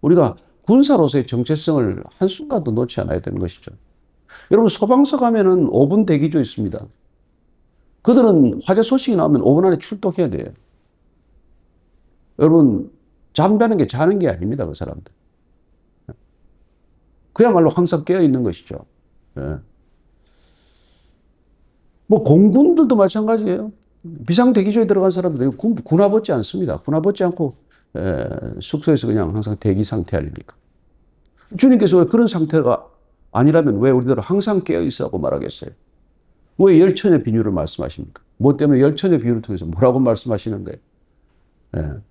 우리가 군사로서의 정체성을 한순간도 놓지 않아야 되는 것이죠. 여러분, 소방서 가면은 5분 대기조 있습니다. 그들은 화재 소식이 나오면 5분 안에 출동해야 돼요. 여러분, 잠자는 게 자는 게 아닙니다, 그 사람들. 그야말로 항상 깨어 있는 것이죠. 뭐 공군들도 마찬가지예요. 비상대기조에 들어간 사람들은 군화벗지 않습니다. 군화벗지 않고 숙소에서 그냥 항상 대기 상태 아닙니까? 주님께서 왜 그런 상태가 아니라면 왜 우리들은 항상 깨어 있으라고 말하겠어요? 왜 열처녀 비유를 말씀하십니까? 뭐 때문에 열처녀 비유를 통해서 뭐라고 말씀하시는 거예요?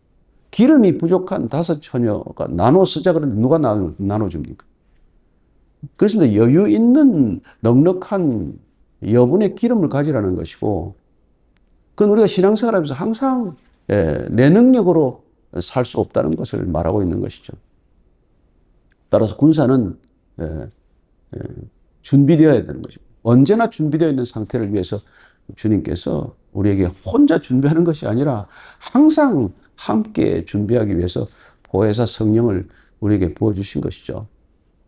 기름이 부족한 5 처녀가 나눠 쓰자 그러는데 누가 나눠줍니까? 그렇습니다. 여유 있는 넉넉한 여분의 기름을 가지라는 것이고, 그건 우리가 신앙생활하면서 항상 내 능력으로 살 수 없다는 것을 말하고 있는 것이죠. 따라서 군사는 준비되어야 되는 것이고, 언제나 준비되어 있는 상태를 위해서 주님께서 우리에게 혼자 준비하는 것이 아니라 항상 함께 준비하기 위해서 보혜사 성령을 우리에게 부어주신 것이죠.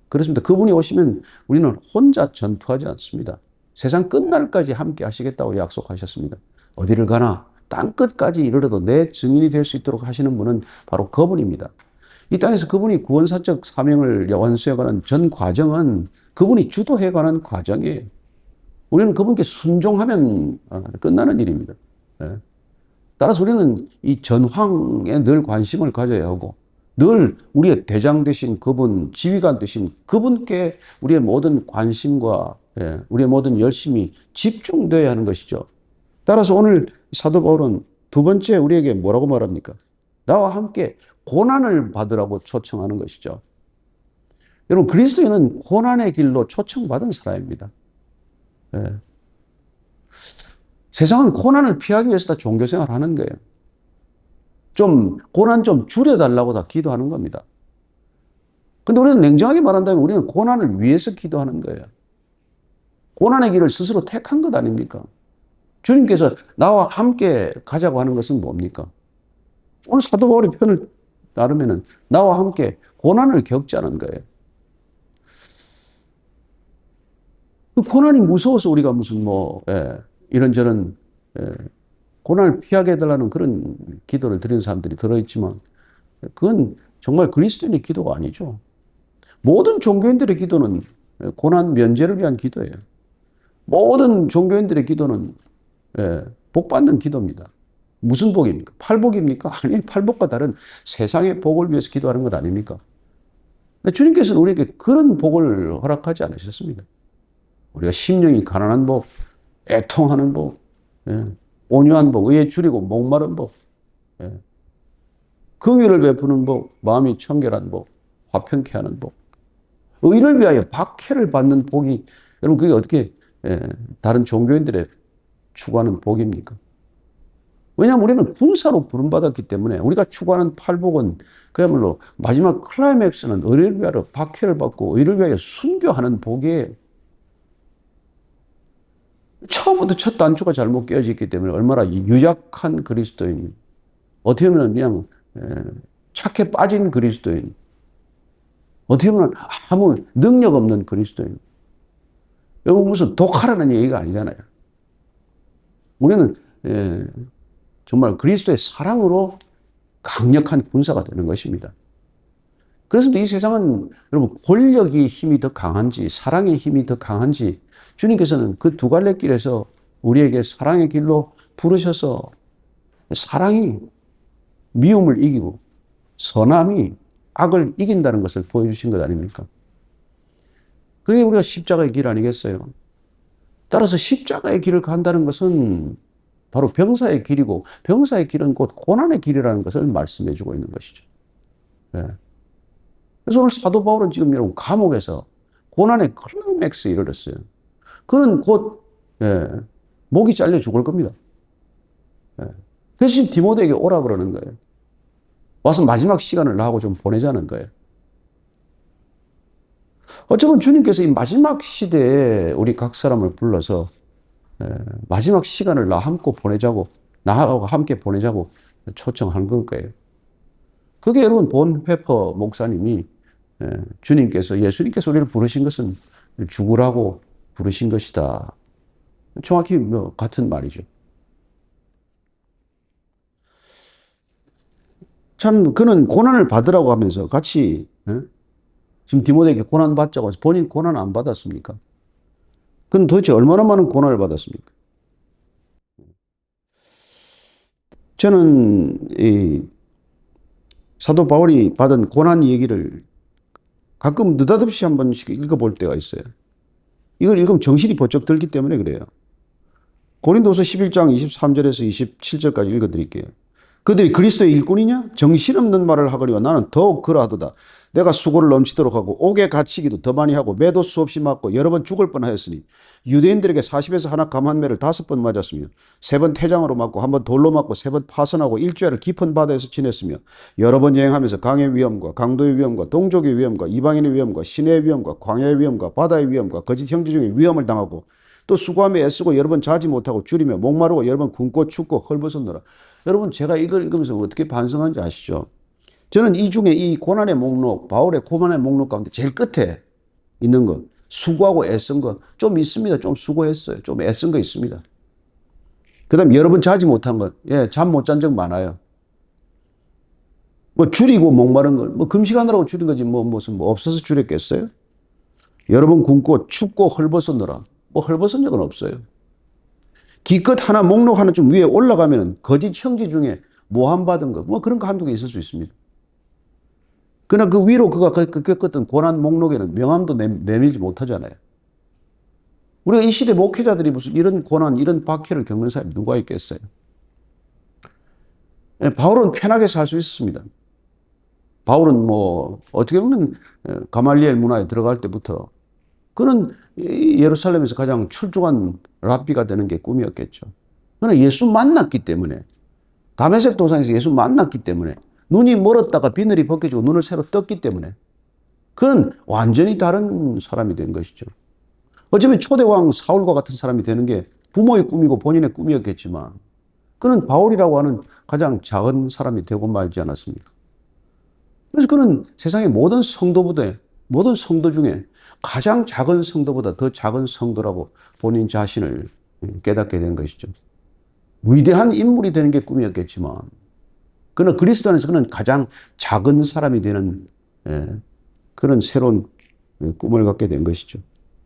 그렇습니다. 그분이 오시면 우리는 혼자 전투하지 않습니다. 세상 끝날까지 함께 하시겠다고 약속하셨습니다. 어디를 가나 땅 끝까지 이르러도 내 증인이 될 수 있도록 하시는 분은 바로 그분입니다. 이 땅에서 그분이 구원사적 사명을 완수해가는 전 과정은 그분이 주도해가는 과정이에요. 우리는 그분께 순종하면 끝나는 일입니다. 따라서 우리는 이 전황에 늘 관심을 가져야 하고, 늘 우리의 대장 되신 그분, 지휘관 되신 그분께 우리의 모든 관심과 우리의 모든 열심이 집중되어야 하는 것이죠. 따라서 오늘 사도 바울은 두 번째 우리에게 뭐라고 말합니까? 나와 함께 고난을 받으라고 초청하는 것이죠. 여러분, 그리스도인은 고난의 길로 초청받은 사람입니다. 세상은 고난을 피하기 위해서 다 종교생활을 하는 거예요. 고난 좀 줄여달라고 다 기도하는 겁니다. 근데 우리는 냉정하게 말한다면 우리는 고난을 위해서 기도하는 거예요. 고난의 길을 스스로 택한 것 아닙니까? 주님께서 나와 함께 가자고 하는 것은 뭡니까? 오늘 사도 바울의 편을 따르면은 나와 함께 고난을 겪자는 거예요. 그 고난이 무서워서 우리가 무슨 이런저런 고난을 피하게 해달라는 그런 기도를 드리는 사람들이 들어있지만 그건 정말 그리스도인의 기도가 아니죠. 모든 종교인들의 기도는 고난 면제를 위한 기도예요. 모든 종교인들의 기도는 복받는 기도입니다. 무슨 복입니까? 팔복입니까? 아니, 팔복과 다른 세상의 복을 위해서 기도하는 것 아닙니까? 주님께서는 우리에게 그런 복을 허락하지 않으셨습니다. 우리가 심령이 가난한 복, 애통하는 복, 온유한 복, 의에 줄이고 목마른 복, 긍휼을 베푸는 복, 마음이 청결한 복, 화평케 하는 복, 의를 위하여 박해를 받는 복이, 여러분 그게 어떻게 다른 종교인들의 추구하는 복입니까? 왜냐하면 우리는 군사로 부름받았기 때문에 우리가 추구하는 팔복은 그야말로 마지막 클라이맥스는 의를 위하여 박해를 받고 의를 위하여 순교하는 복이에요. 처음부터 첫 단추가 잘못 깨어졌기 때문에 얼마나 유약한 그리스도인, 어떻게 보면 그냥 착해 빠진 그리스도인, 어떻게 보면 아무 능력 없는 그리스도인. 여러분 무슨 독하라는 얘기가 아니잖아요. 우리는 정말 그리스도의 사랑으로 강력한 군사가 되는 것입니다. 그래서 이 세상은 여러분 권력의 힘이 더 강한지 사랑의 힘이 더 강한지 주님께서는 그 두 갈래 길에서 우리에게 사랑의 길로 부르셔서 사랑이 미움을 이기고 선함이 악을 이긴다는 것을 보여주신 것 아닙니까? 그게 우리가 십자가의 길 아니겠어요? 따라서 십자가의 길을 간다는 것은 바로 병사의 길이고 병사의 길은 곧 고난의 길이라는 것을 말씀해 주고 있는 것이죠. 그래서 오늘 사도 바울은 지금 여러분 감옥에서 고난의 클라이맥스에 이르렀어요. 그는 곧 목이 잘려 죽을 겁니다. 그래서 지금 디모데에게 오라 그러는 거예요. 와서 마지막 시간을 나하고 좀 보내자는 거예요. 어쩌면 주님께서 이 마지막 시대에 우리 각 사람을 불러서 마지막 시간을 나하고 보내자고, 나하고 함께 보내자고 초청한 걸 거예요. 그게 여러분 본 회퍼 목사님이 예수님께서 우리를 부르신 것은 죽으라고 부르신 것이다. 정확히 같은 말이죠. 참 그는 고난을 받으라고 하면서 같이 지금 디모데에게 고난 받자고 해서 본인 고난 안 받았습니까? 그는 도대체 얼마나 많은 고난을 받았습니까? 저는 이 사도 바울이 받은 고난 얘기를 가끔 느닷없이 한 번씩 읽어볼 때가 있어요. 이걸 읽으면 정신이 번쩍 들기 때문에 그래요. 고린도서 11장 23절에서 27절까지 읽어드릴게요. 그들이 그리스도의 일꾼이냐? 정신없는 말을 하거니와 나는 더욱 그러하도다. 내가 수고를 넘치도록 하고 옥에 갇히기도 더 많이 하고 매도 수없이 맞고 여러 번 죽을 뻔하였으니 유대인들에게 40에서 하나 감한매를 5번 맞았으며 3번 태장으로 맞고 1번 돌로 맞고 3번 파선하고 일주일을 깊은 바다에서 지냈으며 여러 번 여행하면서 강의 위험과 강도의 위험과 동족의 위험과 이방인의 위험과 시내의 위험과 광야의 위험과 바다의 위험과 거짓 형제 중에 위험을 당하고 또 수고하며 애쓰고 여러 번 자지 못하고 줄이며 목마르고 여러 번 굶고 춥고 헐벗었노라. 여러분 제가 이걸 읽으면서 어떻게 반성한지 아시죠? 저는 이 중에 이 고난의 목록, 바울의 고난의 목록 가운데 제일 끝에 있는 것, 수고하고 애쓴 것 좀 있습니다. 좀 수고했어요. 좀 애쓴 거 있습니다. 그 다음 여러 번 자지 못한 것, 잠 못 잔 적 많아요. 줄이고 목마른 것, 금식하느라고 줄인 거지 무슨 없어서 줄였겠어요? 여러 번 굶고 춥고 헐벗었노라. 헐벗은 적은 없어요. 기껏 하나 목록 하나 좀 위에 올라가면 거짓 형제 중에 모함 받은 거, 그런 거 한두 개 있을 수 있습니다. 그러나 그 위로 그가 겪었던 고난 목록에는 명함도 내밀지 못하잖아요. 우리가 이 시대 목회자들이 무슨 이런 고난, 이런 박해를 겪는 사람이 누가 있겠어요? 바울은 편하게 살 수 있었습니다. 바울은 어떻게 보면 가말리엘 문화에 들어갈 때부터 그는 예루살렘에서 가장 출중한 랍비가 되는 게 꿈이었겠죠. 그러나 예수 만났기 때문에, 다메섹 도상에서 예수 만났기 때문에, 눈이 멀었다가 비늘이 벗겨지고 눈을 새로 떴기 때문에 그는 완전히 다른 사람이 된 것이죠. 어쩌면 초대왕 사울과 같은 사람이 되는 게 부모의 꿈이고 본인의 꿈이었겠지만 그는 바울이라고 하는 가장 작은 사람이 되고 말지 않았습니까? 그래서 그는 세상의 모든 성도 중에 가장 작은 성도보다 더 작은 성도라고 본인 자신을 깨닫게 된 것이죠. 위대한 인물이 되는 게 꿈이었겠지만 그는 그리스도 안에서 그는 가장 작은 사람이 되는 그런 새로운 꿈을 갖게 된 것이죠.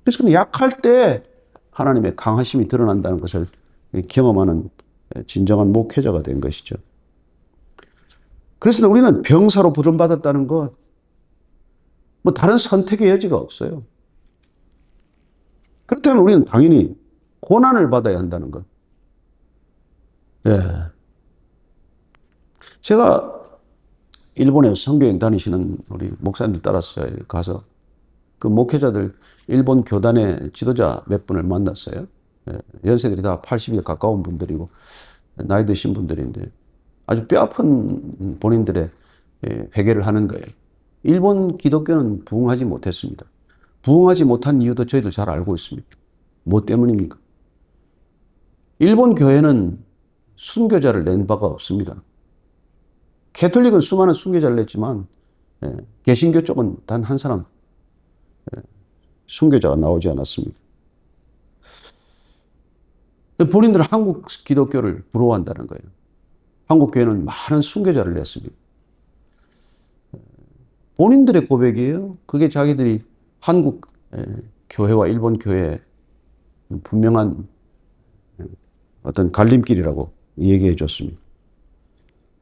그래서 그는 약할 때 하나님의 강하심이 드러난다는 것을 경험하는 진정한 목회자가 된 것이죠. 그래서 우리는 병사로 부름받았다는 것, 뭐 다른 선택의 여지가 없어요. 그렇다면 우리는 당연히 고난을 받아야 한다는 것. 예. 제가 일본에 선교행 다니시는 우리 목사님들 따라서 가서 그 목회자들 일본 교단의 지도자 몇 분을 만났어요. 예. 연세들이 다 80에 가까운 분들이고 나이 드신 분들인데 아주 뼈아픈 본인들의 회개를 하는 거예요. 일본 기독교는 부흥하지 못했습니다. 부흥하지 못한 이유도 저희들 잘 알고 있습니다. 뭐 때문입니까? 일본 교회는 순교자를 낸 바가 없습니다. 캐톨릭은 수많은 순교자를 냈지만 개신교 쪽은 단 한 사람 순교자가 나오지 않았습니다. 본인들은 한국 기독교를 부러워한다는 거예요. 한국 교회는 많은 순교자를 냈습니다. 본인들의 고백이에요. 그게 자기들이 한국 교회와 일본 교회의 분명한 어떤 갈림길이라고 얘기해 줬습니다.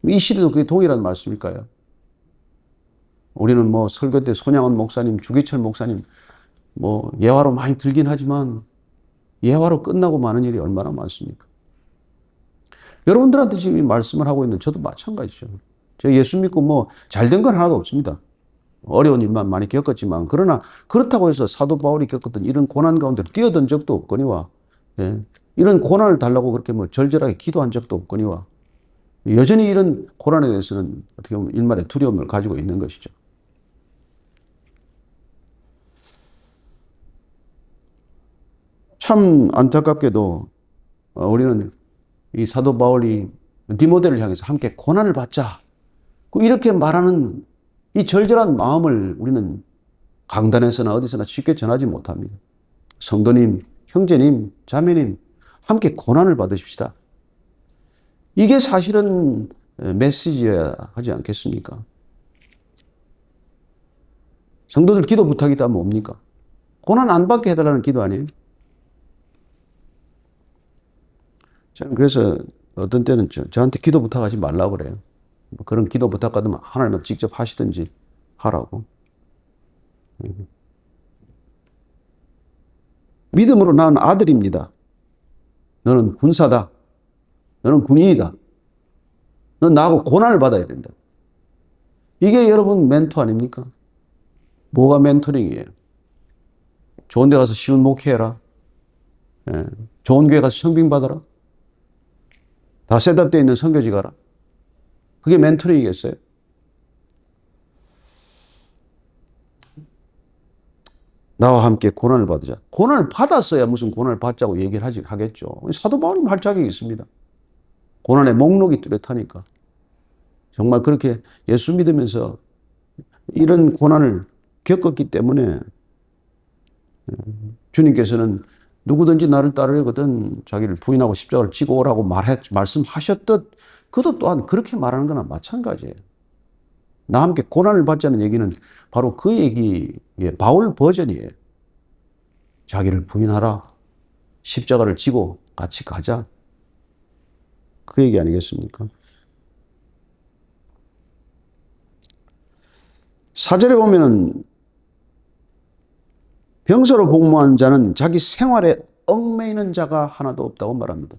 이 시대도 그게 동일한 말씀일까요? 우리는 뭐 설교 때 손양원 목사님, 주기철 목사님 뭐 예화로 많이 들긴 하지만 예화로 끝나고 마는 일이 얼마나 많습니까? 여러분들한테 지금 이 말씀을 하고 있는 저도 마찬가지죠. 제가 예수 믿고 뭐 잘된 건 하나도 없습니다. 어려운 일만 많이 겪었지만 그러나 그렇다고 해서 사도 바울이 겪었던 이런 고난 가운데 뛰어든 적도 없거니와 이런 고난을 달라고 그렇게 뭐 절절하게 기도한 적도 없거니와 여전히 이런 고난에 대해서는 어떻게 보면 일말의 두려움을 가지고 있는 것이죠. 참 안타깝게도 우리는 이 사도 바울이 디모데를 향해서 함께 고난을 받자 이렇게 말하는 이 절절한 마음을 우리는 강단에서나 어디서나 쉽게 전하지 못합니다. 성도님, 형제님, 자매님 함께 고난을 받으십시다. 이게 사실은 메시지여야 하지 않겠습니까? 성도들 기도 부탁이 있다면 뭡니까? 고난 안 받게 해달라는 기도 아니에요? 저는 그래서 어떤 때는 저한테 기도 부탁하지 말라고 그래요. 그런 기도 부탁받으면 하나님은 직접 하시든지 하라고. 믿음으로 나는 아들입니다. 너는 군사다. 너는 군인이다. 넌 나하고 고난을 받아야 된다. 이게 여러분 멘토 아닙니까? 뭐가 멘토링이에요? 좋은 데 가서 쉬운 목회해라. 좋은 교회 가서 청빙 받아라. 다 셋업되어 있는 선교지 가라. 그게 멘토링이겠어요? 나와 함께 고난을 받으자. 고난을 받았어야 무슨 고난을 받자고 얘기를 하겠죠. 사도 바울은 할 자격이 있습니다. 고난의 목록이 뚜렷하니까. 정말 그렇게 예수 믿으면서 이런 고난을 겪었기 때문에 주님께서는 누구든지 나를 따르려거든 자기를 부인하고 십자가를 지고 오라고 말씀하셨듯 그도 또한 그렇게 말하는 거나 마찬가지예요. 나 함께 고난을 받자는 얘기는 바로 그 얘기의 바울 버전이에요. 자기를 부인하라. 십자가를 지고 같이 가자. 그 얘기 아니겠습니까? 4절에 보면은 병사로 복무한 자는 자기 생활에 얽매이는 자가 하나도 없다고 말합니다.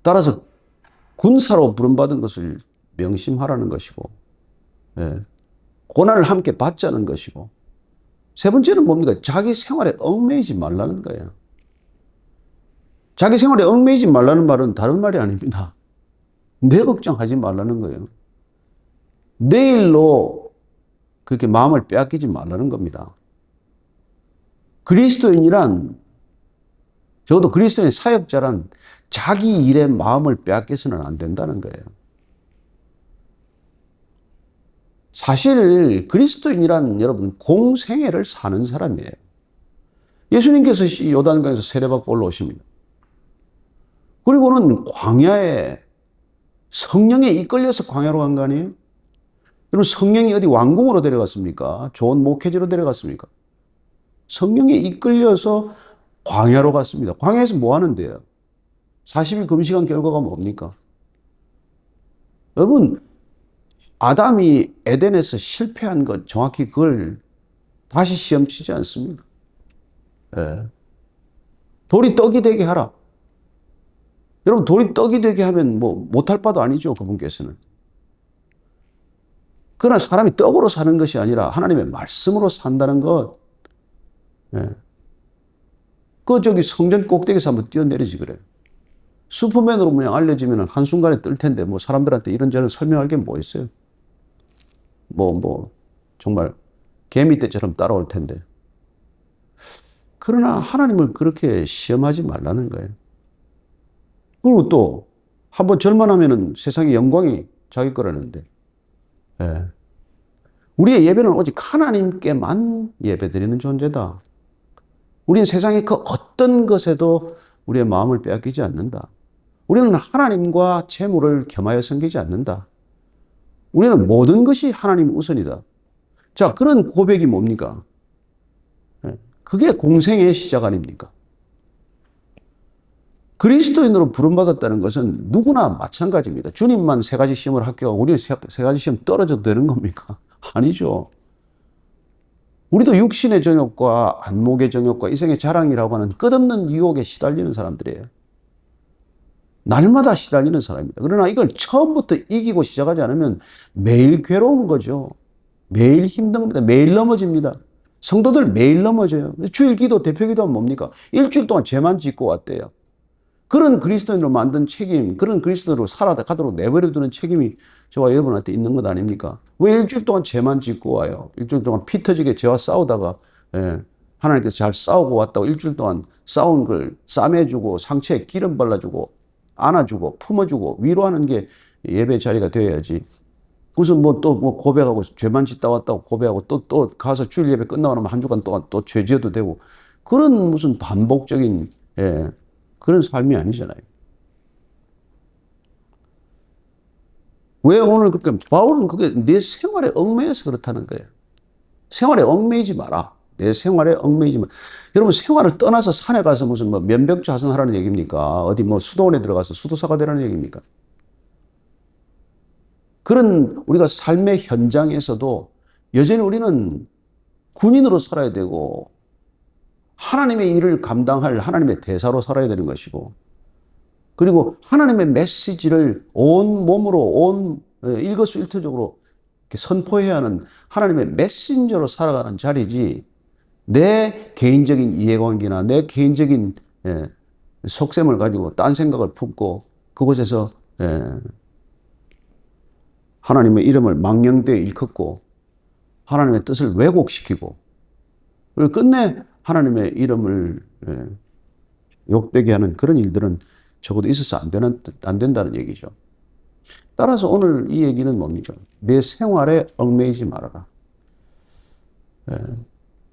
따라서 군사로 부름받은 것을 명심하라는 것이고, 고난을 함께 받자는 것이고, 세 번째는 뭡니까? 자기 생활에 얽매이지 말라는 거예요. 자기 생활에 얽매이지 말라는 말은 다른 말이 아닙니다. 내 걱정하지 말라는 거예요. 내일로 그렇게 마음을 빼앗기지 말라는 겁니다. 그리스도인이란, 적어도 그리스도인의 사역자란 자기 일에 마음을 빼앗겨서는 안 된다는 거예요. 사실 그리스도인이란 여러분 공생애를 사는 사람이에요. 예수님께서 요단강에서 세례받고 올라오십니다. 그리고는 광야에 성령에 이끌려서 광야로 간 거 아니에요? 여러분 성령이 어디 왕궁으로 데려갔습니까? 좋은 목회지로 데려갔습니까? 성령에 이끌려서 광야로 갔습니다. 광야에서 뭐 하는데요? 40일 금식한 결과가 뭡니까? 여러분 아담이 에덴에서 실패한 것 정확히 그걸 다시 시험 치지 않습니다. 예. 돌이 떡이 되게 하라. 여러분 돌이 떡이 되게 하면 뭐 못할 바도 아니죠. 그분께서는. 그러나 사람이 떡으로 사는 것이 아니라 하나님의 말씀으로 산다는 것. 예. 그 저기 성전 꼭대기에서 한번 뛰어내리지 그래요. 슈퍼맨으로 그냥 알려지면 한순간에 뜰 텐데 뭐 사람들한테 이런저런 설명할 게 뭐 있어요. 정말 개미 떼처럼 따라올 텐데. 그러나 하나님을 그렇게 시험하지 말라는 거예요. 그리고 또 한번 절만하면은 세상의 영광이 자기 거라는데. 예. 우리의 예배는 오직 하나님께만 예배드리는 존재다. 우리는 세상의 그 어떤 것에도 우리의 마음을 빼앗기지 않는다. 우리는 하나님과 재물을 겸하여 섬기지 않는다. 우리는 모든 것이 하나님 우선이다. 자, 그런 고백이 뭡니까? 그게 공생의 시작 아닙니까? 그리스도인으로 부름받았다는 것은 누구나 마찬가지입니다. 주님만 세 가지 시험을 합격하고 우리는 세 가지 시험 떨어져도 되는 겁니까? 아니죠. 우리도 육신의 정욕과 안목의 정욕과 이생의 자랑이라고 하는 끝없는 유혹에 시달리는 사람들이에요. 날마다 시달리는 사람입니다. 그러나 이걸 처음부터 이기고 시작하지 않으면 매일 괴로운 거죠. 매일 힘든 겁니다. 매일 넘어집니다. 성도들 매일 넘어져요. 주일 기도, 대표 기도는 뭡니까? 일주일 동안 죄만 짓고 왔대요. 그런 그리스도인으로 만든 책임, 그런 그리스도인으로 살아가도록 내버려두는 책임이 저와 여러분한테 있는 것 아닙니까? 왜 일주일 동안 죄만 짓고 와요? 일주일 동안 피 터지게 죄와 싸우다가 하나님께서 잘 싸우고 왔다고 일주일 동안 싸운 걸 싸매주고 상처에 기름 발라주고 안아주고 품어주고 위로하는 게 예배 자리가 되어야지. 무슨 또 고백하고 죄만 짓다 왔다고 고백하고 또 가서 주일 예배 끝나고 나면 한 주간 동안 또 죄 지어도 되고 그런 무슨 반복적인 그런 삶이 아니잖아요. 왜 오늘 그렇게 바울은 그게 내 생활에 얽매여서 그렇다는 거예요. 생활에 얽매이지 마라. 내 생활에 얽매이지 마라. 여러분 생활을 떠나서 산에 가서 무슨 면벽자선하라는 얘기입니까? 어디 수도원에 들어가서 수도사가 되라는 얘기입니까? 그런 우리가 삶의 현장에서도 여전히 우리는 군인으로 살아야 되고 하나님의 일을 감당할 하나님의 대사로 살아야 되는 것이고 그리고 하나님의 메시지를 온 몸으로 온 일거수일투족으로 이렇게 선포해야 하는 하나님의 메신저로 살아가는 자리지 내 개인적인 이해관계나 내 개인적인 속셈을 가지고 딴 생각을 품고 그곳에서 하나님의 이름을 망령되이 일컫고 하나님의 뜻을 왜곡시키고 그리고 끝내 하나님의 이름을 욕되게 하는 그런 일들은 적어도 있어서 안 된다는 얘기죠. 따라서 오늘 이 얘기는 뭡니까? 내 생활에 얽매이지 말아라.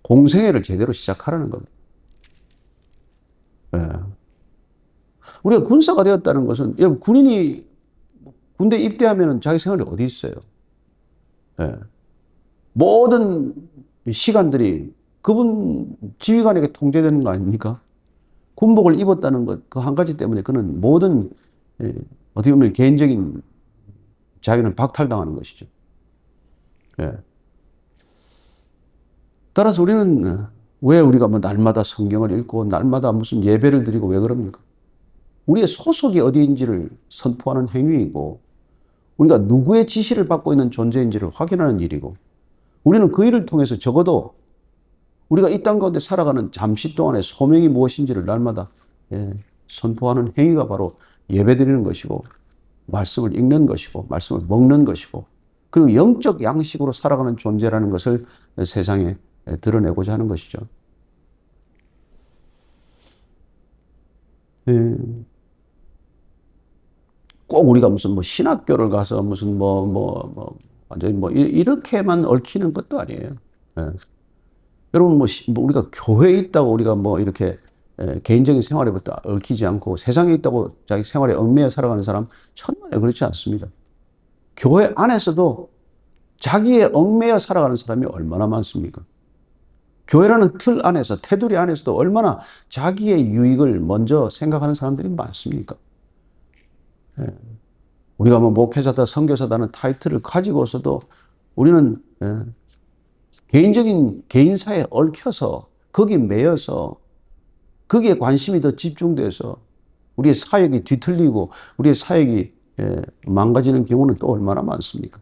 공생애를 제대로 시작하라는 겁니다. 우리가 군사가 되었다는 것은 여러분 군인이 군대 입대하면 자기 생활이 어디 있어요? 모든 시간들이 그분 지휘관에게 통제되는 거 아닙니까? 군복을 입었다는 것, 그 한 가지 때문에 그는 모든, 어떻게 보면 개인적인 자기는 박탈당하는 것이죠. 따라서 우리는 왜 우리가 날마다 성경을 읽고 날마다 무슨 예배를 드리고 왜 그럽니까? 우리의 소속이 어디인지를 선포하는 행위이고 우리가 누구의 지시를 받고 있는 존재인지를 확인하는 일이고 우리는 그 일을 통해서 적어도 우리가 이 땅 가운데 살아가는 잠시 동안의 소명이 무엇인지를 날마다 선포하는 행위가 바로 예배드리는 것이고 말씀을 읽는 것이고 말씀을 먹는 것이고 그리고 영적 양식으로 살아가는 존재라는 것을 세상에 드러내고자 하는 것이죠. 꼭 우리가 무슨 뭐 신학교를 가서 무슨 완전히 이렇게만 얽히는 것도 아니에요. 여러분 뭐 우리가 교회에 있다고 우리가 뭐 이렇게 개인적인 생활에부터 얽히지 않고 세상에 있다고 자기 생활에 얽매여 살아가는 사람 천만에 그렇지 않습니다. 교회 안에서도 자기의 얽매여 살아가는 사람이 얼마나 많습니까? 교회라는 틀 안에서, 테두리 안에서도 얼마나 자기의 유익을 먼저 생각하는 사람들이 많습니까? 우리가 뭐 목회자다, 선교사다는 타이틀을 가지고서도 우리는 개인적인 개인사에 얽혀서 거기 매여서 거기에 관심이 더 집중돼서 우리의 사역이 뒤틀리고 우리의 사역이 망가지는 경우는 또 얼마나 많습니까?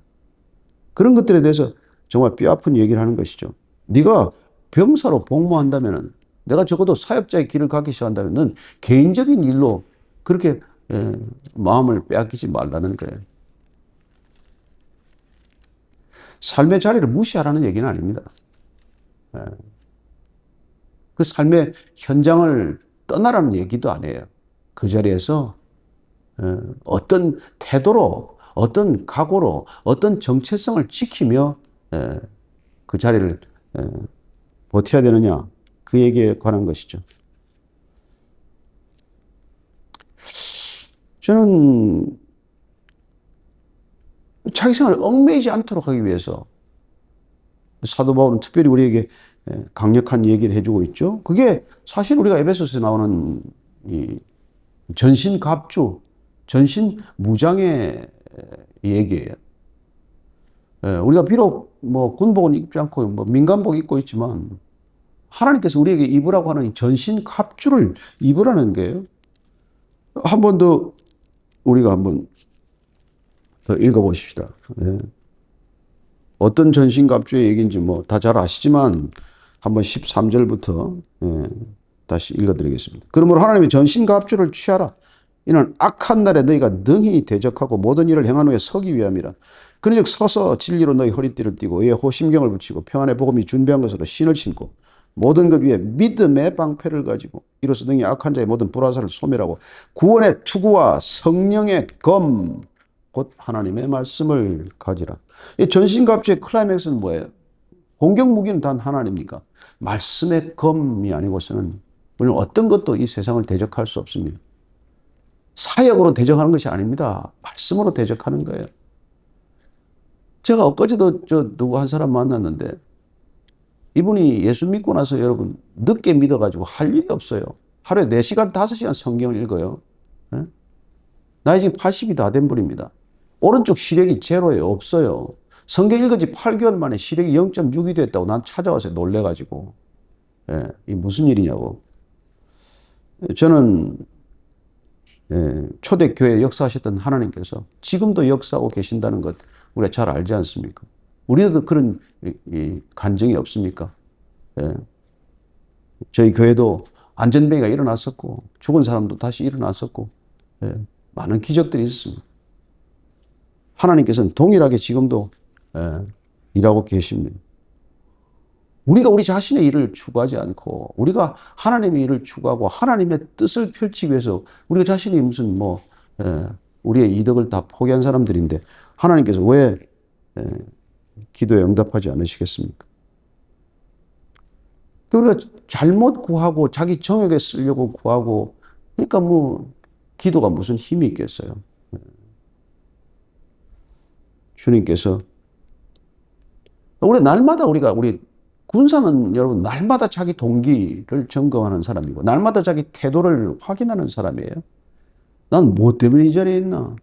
그런 것들에 대해서 정말 뼈아픈 얘기를 하는 것이죠. 네가 병사로 복무한다면은, 내가 적어도 사역자의 길을 가기 시작한다면 넌 개인적인 일로 그렇게 마음을 빼앗기지 말라는 거예요. 삶의 자리를 무시하라는 얘기는 아닙니다. 그 삶의 현장을 떠나라는 얘기도 아니에요. 그 자리에서 어떤 태도로, 어떤 각오로, 어떤 정체성을 지키며 그 자리를 버텨야 되느냐, 그 얘기에 관한 것이죠. 저는 자기 생활에 얽매이지 않도록 하기 위해서 사도 바울은 특별히 우리에게 강력한 얘기를 해주고 있죠. 그게 사실 우리가 에베소서에 나오는 이 전신갑주, 전신무장의 얘기예요. 우리가 비록 뭐 군복은 입지 않고 뭐 민간복 입고 있지만 하나님께서 우리에게 입으라고 하는 전신갑주를 입으라는 거예요. 한 번 더 우리가 한번 더 읽어보십시다. 어떤 전신갑주의 얘기인지 뭐 다 잘 아시지만 한번 13절부터 다시 읽어드리겠습니다. 그러므로 하나님의 전신갑주를 취하라. 이는 악한 날에 너희가 능히 대적하고 모든 일을 행한 후에 서기 위함이라. 그러즉 서서 진리로 너희 허리띠를 띠고 의에 호심경을 붙이고 평안의 복음이 준비한 것으로 신을 신고 모든 것 위에 믿음의 방패를 가지고 이로써 능히 악한 자의 모든 불화살을 소멸하고 구원의 투구와 성령의 검 곧 하나님의 말씀을 가지라. 이 전신갑주의 클라이맥스는 뭐예요? 공격 무기는 단 하나입니까? 말씀의 검이 아니고서는 우리는 어떤 것도 이 세상을 대적할 수 없습니다. 사역으로 대적하는 것이 아닙니다. 말씀으로 대적하는 거예요. 제가 엊그제도 누구 한 사람 만났는데 이분이 예수 믿고 나서 여러분 늦게 믿어가지고 할 일이 없어요. 하루에 4시간, 5시간 성경을 읽어요. 나이 지금 80이 다 된 분입니다. 오른쪽 시력이 제로에 없어요. 성경 읽은 지 8개월 만에 시력이 0.6이 됐다고 난 찾아와서 놀래가지고 이 무슨 일이냐고. 저는 초대교회에 역사하셨던 하나님께서 지금도 역사하고 계신다는 것 우리가 잘 알지 않습니까? 우리도 그런 간증이 없습니까? 저희 교회도 안전뱅이가 일어났었고 죽은 사람도 다시 일어났었고 많은 기적들이 있었습니다. 하나님께서는 동일하게 지금도 일하고 계십니다. 우리가 우리 자신의 일을 추구하지 않고 우리가 하나님의 일을 추구하고 하나님의 뜻을 펼치기 위해서 우리가 자신이 무슨 우리의 이득을 다 포기한 사람들인데 하나님께서 왜 기도에 응답하지 않으시겠습니까? 우리가 잘못 구하고 자기 정욕에 쓰려고 구하고 그러니까 뭐 기도가 무슨 힘이 있겠어요. 주님께서 우리 날마다 우리 군사는 여러분 날마다 자기 동기를 점검하는 사람이고 날마다 자기 태도를 확인하는 사람이에요. 난 뭐 때문에 이 자리에 있나?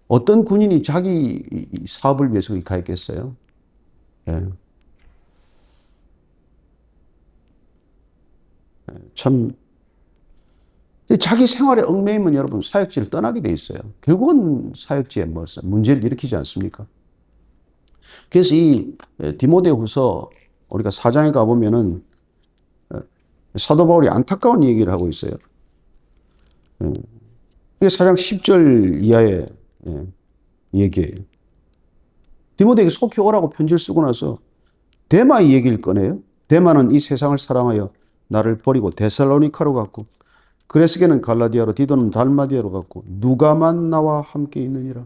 어떤 군인이 자기 사업을 위해서 여기 가 있겠어요? 참 자기 생활에 얽매이면 여러분 사역지를 떠나게 돼 있어요. 결국은 사역지에 문제를 일으키지 않습니까? 그래서 이 디모데후서 우리가 4장에 가보면은 사도 바울이 안타까운 얘기를 하고 있어요. 이게 4장 10절 이하의 얘기예요. 디모데에게 속히 오라고 편지를 쓰고 나서 데마의 얘기를 꺼내요. 데마는 이 세상을 사랑하여 나를 버리고 데살로니카로 갔고, 그레스게는 갈라디아로, 디도는 달마디아로 갔고, 누가만 나와 함께 있느니라.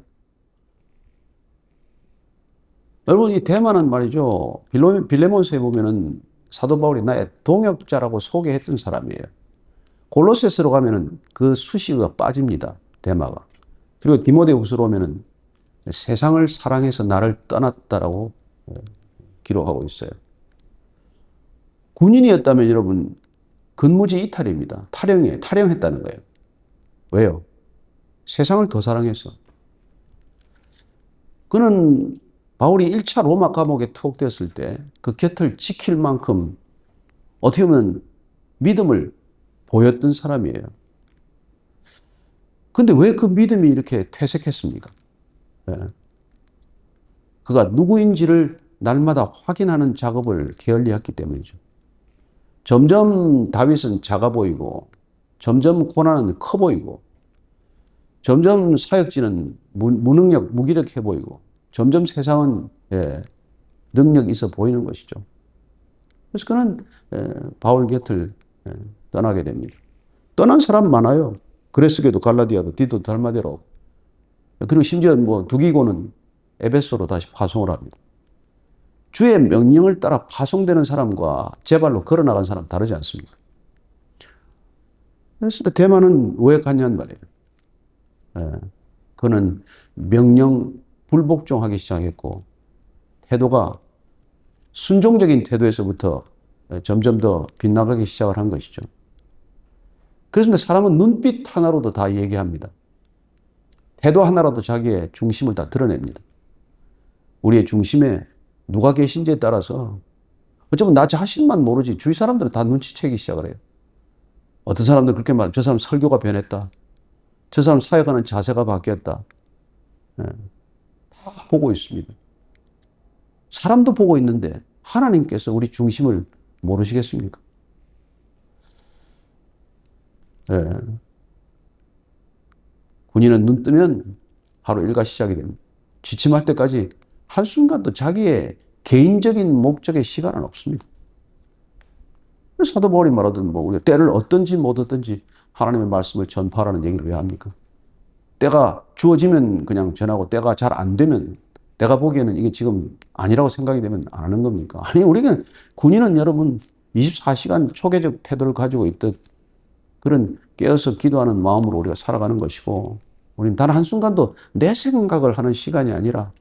여러분, 이 데마는 말이죠, 빌레몬서에 보면은 사도 바울이 나의 동역자라고 소개했던 사람이에요. 골로새서로 가면은 그 수식어가 빠집니다. 데마가. 그리고 디모데후서로 오면은 세상을 사랑해서 나를 떠났다라고 기록하고 있어요. 군인이었다면 여러분 근무지 이탈입니다. 탈영이에요. 탈영했다는 거예요. 왜요? 세상을 더 사랑해서. 그는 바울이 1차 로마 감옥에 투옥됐을 때 그 곁을 지킬 만큼 어떻게 보면 믿음을 보였던 사람이에요. 근데 왜 그 믿음이 이렇게 퇴색했습니까? 네. 그가 누구인지를 날마다 확인하는 작업을 게을리했기 때문이죠. 점점 다윗은 작아 보이고, 점점 고난은 커 보이고, 점점 사역지는 무능력, 무기력해 보이고, 점점 세상은 능력이 있어 보이는 것이죠. 그래서 그는 바울 곁을 떠나게 됩니다. 떠난 사람 많아요. 그레스게도 갈라디아로, 디도 달마데로. 그리고 심지어 뭐 두기고는 에베소로 다시 파송을 합니다. 주의 명령을 따라 파송되는 사람과 제 발로 걸어나간 사람 다르지 않습니까? 그래서 대만은 왜 갔냐는 말이에요. 그는 명령 불복종하기 시작했고, 태도가 순종적인 태도에서부터 점점 더 빗나가기 시작을 한 것이죠. 그래서 사람은 눈빛 하나로도 다 얘기합니다. 태도 하나라도 자기의 중심을 다 드러냅니다. 우리의 중심에 누가 계신지에 따라서 어쩌면 나 자신만 모르지 주위 사람들은 다 눈치채기 시작을 해요. 어떤 사람들은 그렇게 말해요. 저 사람 설교가 변했다. 저 사람 사역하는 자세가 바뀌었다. 다 보고 있습니다. 사람도 보고 있는데 하나님께서 우리 중심을 모르시겠습니까? 군인은 눈 뜨면 하루 일과 시작이 됩니다. 지침할 때까지 한순간도 자기의 개인적인 목적의 시간은 없습니다. 사도 바울이 말하던 우리가 때를 얻든지 못 얻든지 하나님의 말씀을 전파하라는 얘기를 왜 합니까? 때가 주어지면 그냥 전하고 때가 잘 안 되면 내가 보기에는 이게 지금 아니라고 생각이 되면 안 하는 겁니까? 아니, 우리는 군인은 여러분 24시간 초계적 태도를 가지고 있듯 그런 깨어서 기도하는 마음으로 우리가 살아가는 것이고, 우리는 단 한순간도 내 생각을 하는 시간이 아니라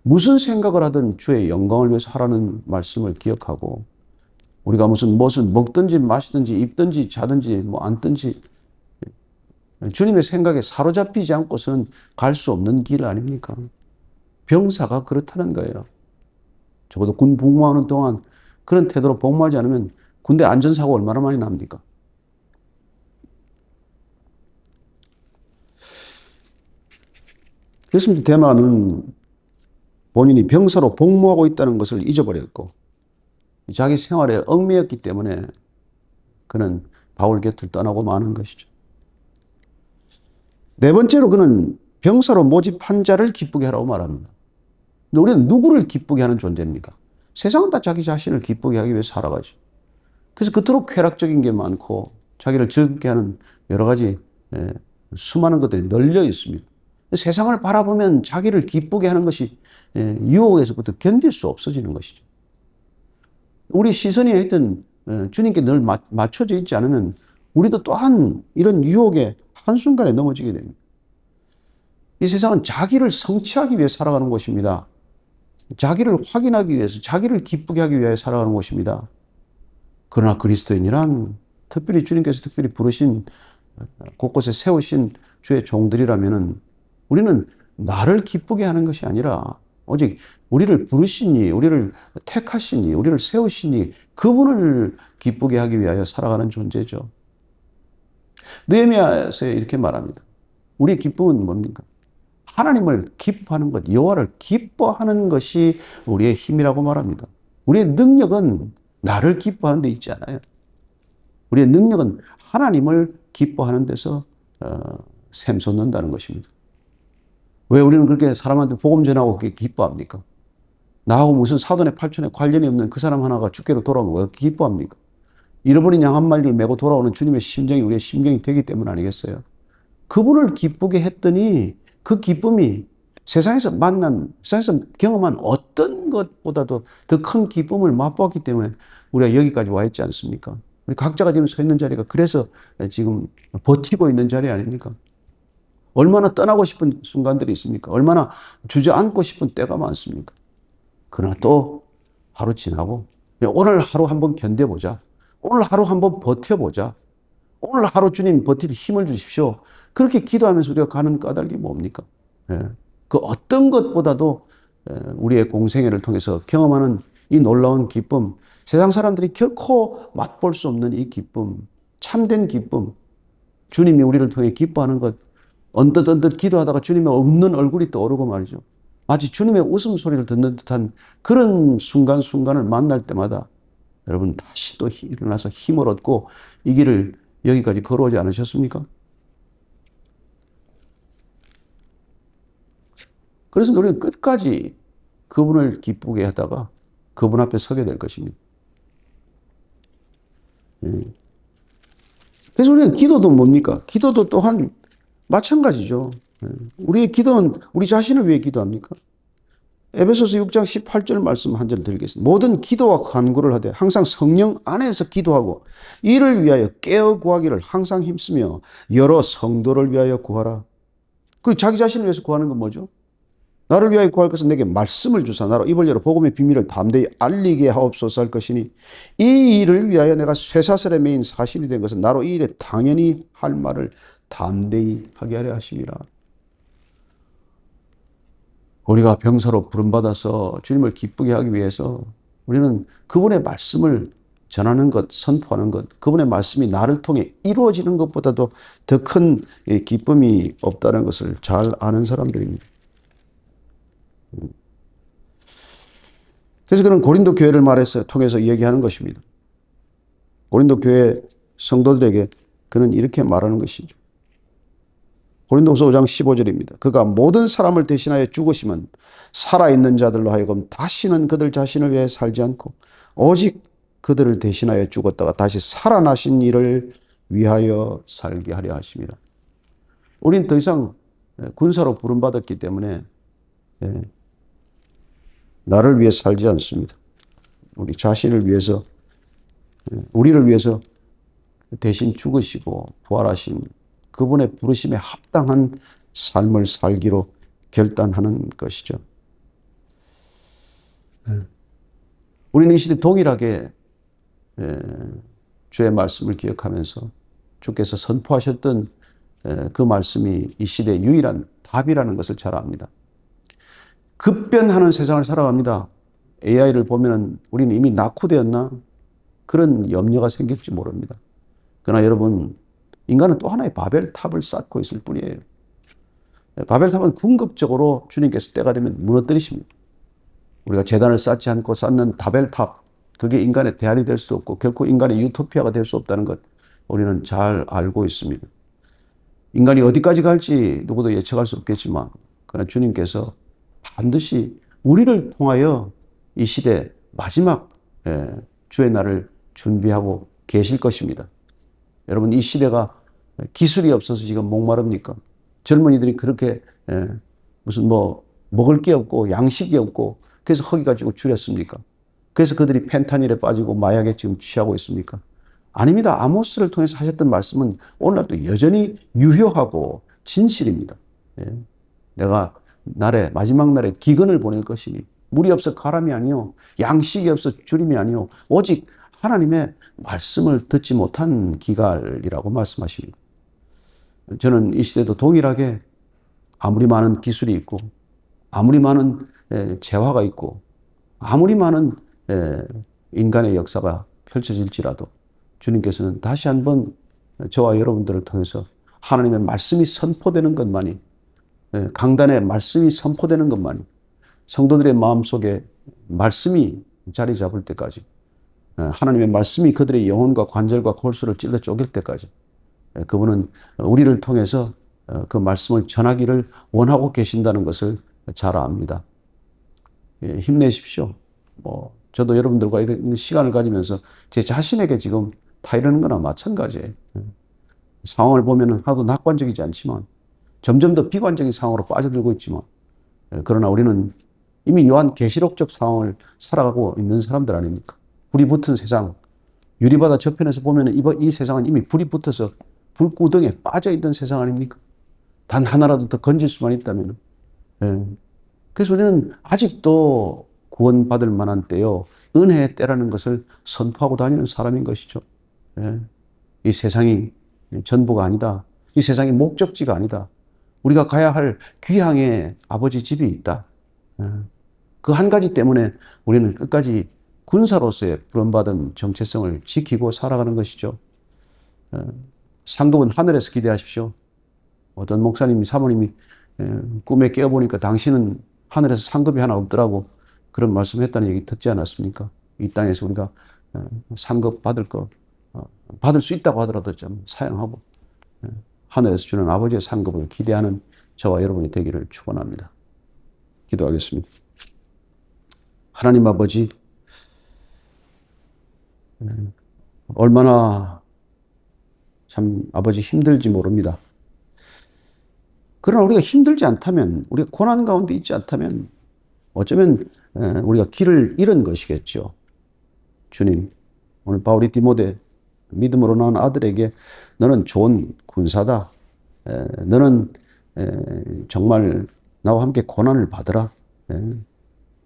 무슨 생각을 하든 주의 영광을 위해서 하라는 말씀을 기억하고, 우리가 무엇을 먹든지 마시든지 입든지 자든지 앉든지 주님의 생각에 사로잡히지 않고서는 갈 수 없는 길 아닙니까? 병사가 그렇다는 거예요. 적어도 군 복무하는 동안 그런 태도로 복무하지 않으면 군대 안전사고 얼마나 많이 납니까? 그렇습니다. 대만은 본인이 병사로 복무하고 있다는 것을 잊어버렸고, 자기 생활에 얽매였기 때문에 그는 바울 곁을 떠나고 마는 것이죠. 네 번째로 그는 병사로 모집한 자를 기쁘게 하라고 말합니다. 근데 우리는 누구를 기쁘게 하는 존재입니까? 세상은 다 자기 자신을 기쁘게 하기 위해서 살아가죠. 그래서 그토록 쾌락적인 게 많고 자기를 즐겁게 하는 여러 가지 수많은 것들이 널려 있습니다. 세상을 바라보면 자기를 기쁘게 하는 것이 유혹에서부터 견딜 수 없어지는 것이죠. 우리 시선이 하여튼 주님께 늘 맞춰져 있지 않으면 우리도 또한 이런 유혹에 한순간에 넘어지게 됩니다. 이 세상은 자기를 성취하기 위해 살아가는 곳입니다. 자기를 확인하기 위해서, 자기를 기쁘게 하기 위해 살아가는 곳입니다. 그러나 그리스도인이란 특별히 주님께서 특별히 부르신 곳곳에 세우신 주의 종들이라면은 우리는 나를 기쁘게 하는 것이 아니라 오직 우리를 부르시니, 우리를 택하시니, 우리를 세우시니 그분을 기쁘게 하기 위하여 살아가는 존재죠. 느헤미야서에 이렇게 말합니다. 우리의 기쁨은 뭡니까? 하나님을 기뻐하는 것, 여호와를 기뻐하는 것이 우리의 힘이라고 말합니다. 우리의 능력은 나를 기뻐하는 데 있지 않아요. 우리의 능력은 하나님을 기뻐하는 데서 샘솟는다는 것입니다. 왜 우리는 그렇게 사람한테 복음 전하고 그렇게 기뻐합니까? 나하고 무슨 사돈의 팔촌에 관련이 없는 그 사람 하나가 주께로 돌아오면 왜 그렇게 기뻐합니까? 잃어버린 양 한 마리를 메고 돌아오는 주님의 심정이 우리의 심정이 되기 때문 아니겠어요? 그분을 기쁘게 했더니 그 기쁨이 세상에서 경험한 어떤 것보다도 더 큰 기쁨을 맛보았기 때문에 우리가 여기까지 와 있지 않습니까? 우리 각자가 지금 서 있는 자리가 그래서 지금 버티고 있는 자리 아닙니까? 얼마나 떠나고 싶은 순간들이 있습니까? 얼마나 주저앉고 싶은 때가 많습니까? 그러나 또 하루 지나고 오늘 하루 한번 견뎌보자. 오늘 하루 한번 버텨보자. 오늘 하루 주님 버틸 힘을 주십시오. 그렇게 기도하면서 우리가 가는 까닭이 뭡니까? 그 어떤 것보다도 우리의 공생애를 통해서 경험하는 이 놀라운 기쁨, 세상 사람들이 결코 맛볼 수 없는 이 기쁨, 참된 기쁨, 주님이 우리를 통해 기뻐하는 것, 언뜻 기도하다가 주님의 없는 얼굴이 떠오르고 말이죠. 마치 주님의 웃음소리를 듣는 듯한 그런 순간순간을 만날 때마다 여러분 다시 또 일어나서 힘을 얻고 이 길을 여기까지 걸어오지 않으셨습니까? 그래서 우리는 끝까지 그분을 기쁘게 하다가 그분 앞에 서게 될 것입니다. 그래서 우리는 기도도 뭡니까? 기도도 또한 마찬가지죠. 우리의 기도는 우리 자신을 위해 기도합니까? 에베소서 6장 18절 말씀 한 절 드리겠습니다. 모든 기도와 간구를 하되 항상 성령 안에서 기도하고 이를 위하여 깨어 구하기를 항상 힘쓰며 여러 성도를 위하여 구하라. 그리고 자기 자신을 위해서 구하는 건 뭐죠? 나를 위하여 구할 것은 내게 말씀을 주사 나로 입을 열어 복음의 비밀을 담대히 알리게 하옵소서 할 것이니 이 일을 위하여 내가 쇠사슬에 매인 사신이 된 것은 나로 이 일에 당연히 할 말을 담대히 하게 하려 하심이라. 우리가 병사로 부름받아서 주님을 기쁘게 하기 위해서 우리는 그분의 말씀을 전하는 것, 선포하는 것, 그분의 말씀이 나를 통해 이루어지는 것보다도 더 큰 기쁨이 없다는 것을 잘 아는 사람들입니다. 그래서 그는 고린도 교회를 통해서 얘기하는 것입니다. 고린도 교회 성도들에게 그는 이렇게 말하는 것이죠. 고린도후서 5장 15절입니다. 그가 모든 사람을 대신하여 죽으시면 살아있는 자들로 하여금 다시는 그들 자신을 위해 살지 않고 오직 그들을 대신하여 죽었다가 다시 살아나신 이를 위하여 살게 하려 하십니다. 우린 더 이상 군사로 부름받았기 때문에 나를 위해 살지 않습니다. 우리 자신을 위해서, 우리를 위해서 대신 죽으시고 부활하신 그분의 부르심에 합당한 삶을 살기로 결단하는 것이죠. 우리는 이 시대 동일하게 주의 말씀을 기억하면서 주께서 선포하셨던 그 말씀이 이 시대의 유일한 답이라는 것을 잘 압니다. 급변하는 세상을 살아갑니다. AI를 보면 우리는 이미 낙후되었나? 그런 염려가 생길지 모릅니다. 그러나 여러분, 인간은 또 하나의 바벨탑을 쌓고 있을 뿐이에요. 바벨탑은 궁극적으로 주님께서 때가 되면 무너뜨리십니다. 우리가 제단을 쌓지 않고 쌓는 바벨탑, 그게 인간의 대안이 될 수도 없고 결코 인간의 유토피아가 될 수 없다는 것 우리는 잘 알고 있습니다. 인간이 어디까지 갈지 누구도 예측할 수 없겠지만 그러나 주님께서 반드시 우리를 통하여 이 시대 마지막 주의 날을 준비하고 계실 것입니다. 여러분, 이 시대가 기술이 없어서 지금 목마릅니까? 젊은이들이 그렇게 무슨 먹을 게 없고 양식이 없고 그래서 허기 가지고 줄였습니까? 그래서 그들이 펜타닐에 빠지고 마약에 지금 취하고 있습니까? 아닙니다. 아모스를 통해서 하셨던 말씀은 오늘날도 여전히 유효하고 진실입니다. 내가 마지막 날에 기근을 보낼 것이니 물이 없어 가람이 아니요 양식이 없어 주림이 아니요 오직 하나님의 말씀을 듣지 못한 기갈이라고 말씀하십니다. 저는 이 시대도 동일하게 아무리 많은 기술이 있고 아무리 많은 재화가 있고 아무리 많은 인간의 역사가 펼쳐질지라도 주님께서는 다시 한번 저와 여러분들을 통해서 하나님의 말씀이 선포되는 것만이 강단에 말씀이 선포되는 것만이 성도들의 마음속에 말씀이 자리 잡을 때까지 하나님의 말씀이 그들의 영혼과 관절과 골수를 찔러 쪼갤 때까지 그분은 우리를 통해서 그 말씀을 전하기를 원하고 계신다는 것을 잘 압니다. 예, 힘내십시오. 저도 여러분들과 이런 시간을 가지면서 제 자신에게 지금 다 이러는 거나 마찬가지예요. 상황을 보면 하도 낙관적이지 않지만 점점 더 비관적인 상황으로 빠져들고 있지만, 그러나 우리는 이미 요한계시록적 상황을 살아가고 있는 사람들 아닙니까? 불이 붙은 세상, 유리바다 저편에서 보면 이 세상은 이미 불이 붙어서 불구덩이에 빠져있던 세상 아닙니까? 단 하나라도 더 건질 수만 있다면. 그래서 우리는 아직도 구원받을 만한 때요, 은혜의 때라는 것을 선포하고 다니는 사람인 것이죠. 이 세상이 전부가 아니다. 이 세상이 목적지가 아니다. 우리가 가야 할 귀향의 아버지 집이 있다. 그 한 가지 때문에 우리는 끝까지 군사로서의 부름받은 정체성을 지키고 살아가는 것이죠. 상급은 하늘에서 기대하십시오. 어떤 목사님이, 사모님이 꿈에 깨어보니까 당신은 하늘에서 상급이 하나 없더라고, 그런 말씀했다는 얘기 듣지 않았습니까? 이 땅에서 우리가 상급 받을 수 있다고 하더라도 좀 사양하고 하늘에서 주는 아버지의 상급을 기대하는 저와 여러분이 되기를 축원합니다. 기도하겠습니다. 하나님 아버지, 얼마나 참 아버지 힘들지 모릅니다. 그러나 우리가 힘들지 않다면, 우리가 고난 가운데 있지 않다면 어쩌면 우리가 길을 잃은 것이겠죠. 주님, 오늘 바울이 디모데, 믿음으로 낳은 아들에게 너는 좋은 군사다. 너는 정말 나와 함께 고난을 받으라.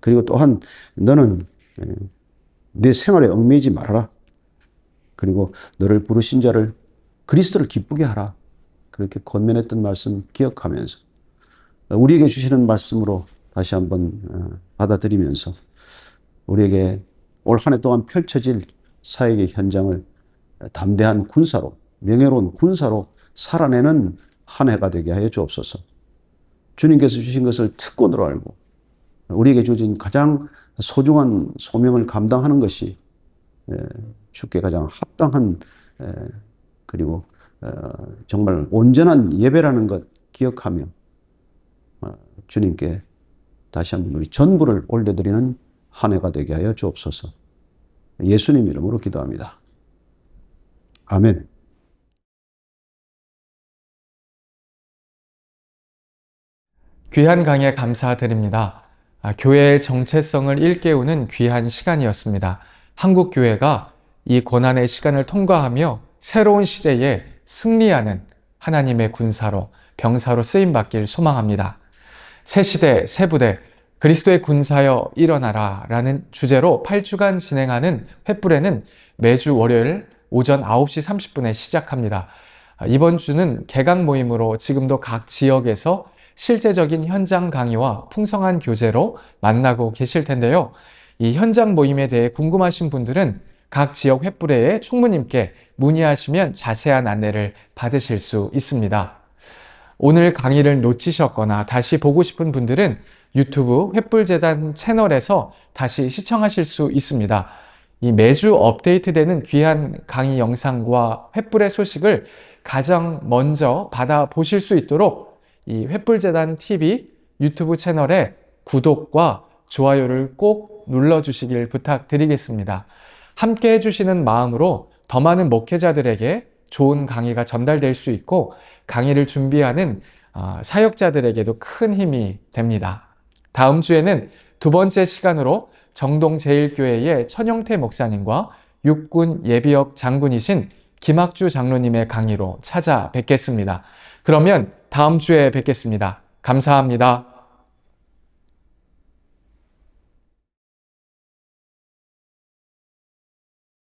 그리고 또한 너는 내 생활에 얽매이지 말아라. 그리고 너를 부르신 자를, 그리스도를 기쁘게 하라. 그렇게 권면했던 말씀 기억하면서 우리에게 주시는 말씀으로 다시 한번 받아들이면서 우리에게 올 한 해 동안 펼쳐질 사역의 현장을 담대한 군사로, 명예로운 군사로 살아내는 한 해가 되게 하여 주옵소서. 주님께서 주신 것을 특권으로 알고 우리에게 주어진 가장 소중한 소명을 감당하는 것이 주께 가장 합당한, 그리고 정말 온전한 예배라는 것 기억하며 주님께 다시 한번 우리 전부를 올려드리는 한 해가 되게 하여 주옵소서. 예수님 이름으로 기도합니다. 아멘. 귀한 강해 감사드립니다. 교회의 정체성을 일깨우는 귀한 시간이었습니다. 한국 교회가 이 고난의 시간을 통과하며 새로운 시대에 승리하는 하나님의 군사로, 병사로 쓰임받길 소망합니다. 새 시대, 새 부대, 그리스도의 군사여 일어나라 라는 주제로 8주간 진행하는 횃불에는 매주 월요일 오전 9시 30분에 시작합니다. 이번 주는 개강 모임으로 지금도 각 지역에서 실제적인 현장 강의와 풍성한 교재로 만나고 계실 텐데요. 이 현장 모임에 대해 궁금하신 분들은 각 지역 횃불회의 총무님께 문의하시면 자세한 안내를 받으실 수 있습니다. 오늘 강의를 놓치셨거나 다시 보고 싶은 분들은 유튜브 횃불재단 채널에서 다시 시청하실 수 있습니다. 이 매주 업데이트되는 귀한 강의 영상과 횃불의 소식을 가장 먼저 받아보실 수 있도록 이 횃불재단 TV 유튜브 채널에 구독과 좋아요를 꼭 눌러주시길 부탁드리겠습니다. 함께 해주시는 마음으로 더 많은 목회자들에게 좋은 강의가 전달될 수 있고 강의를 준비하는 사역자들에게도 큰 힘이 됩니다. 다음 주에는 두 번째 시간으로 정동제일교회의 천영태 목사님과 육군 예비역 장군이신 김학주 장로님의 강의로 찾아뵙겠습니다. 그러면 다음 주에 뵙겠습니다. 감사합니다.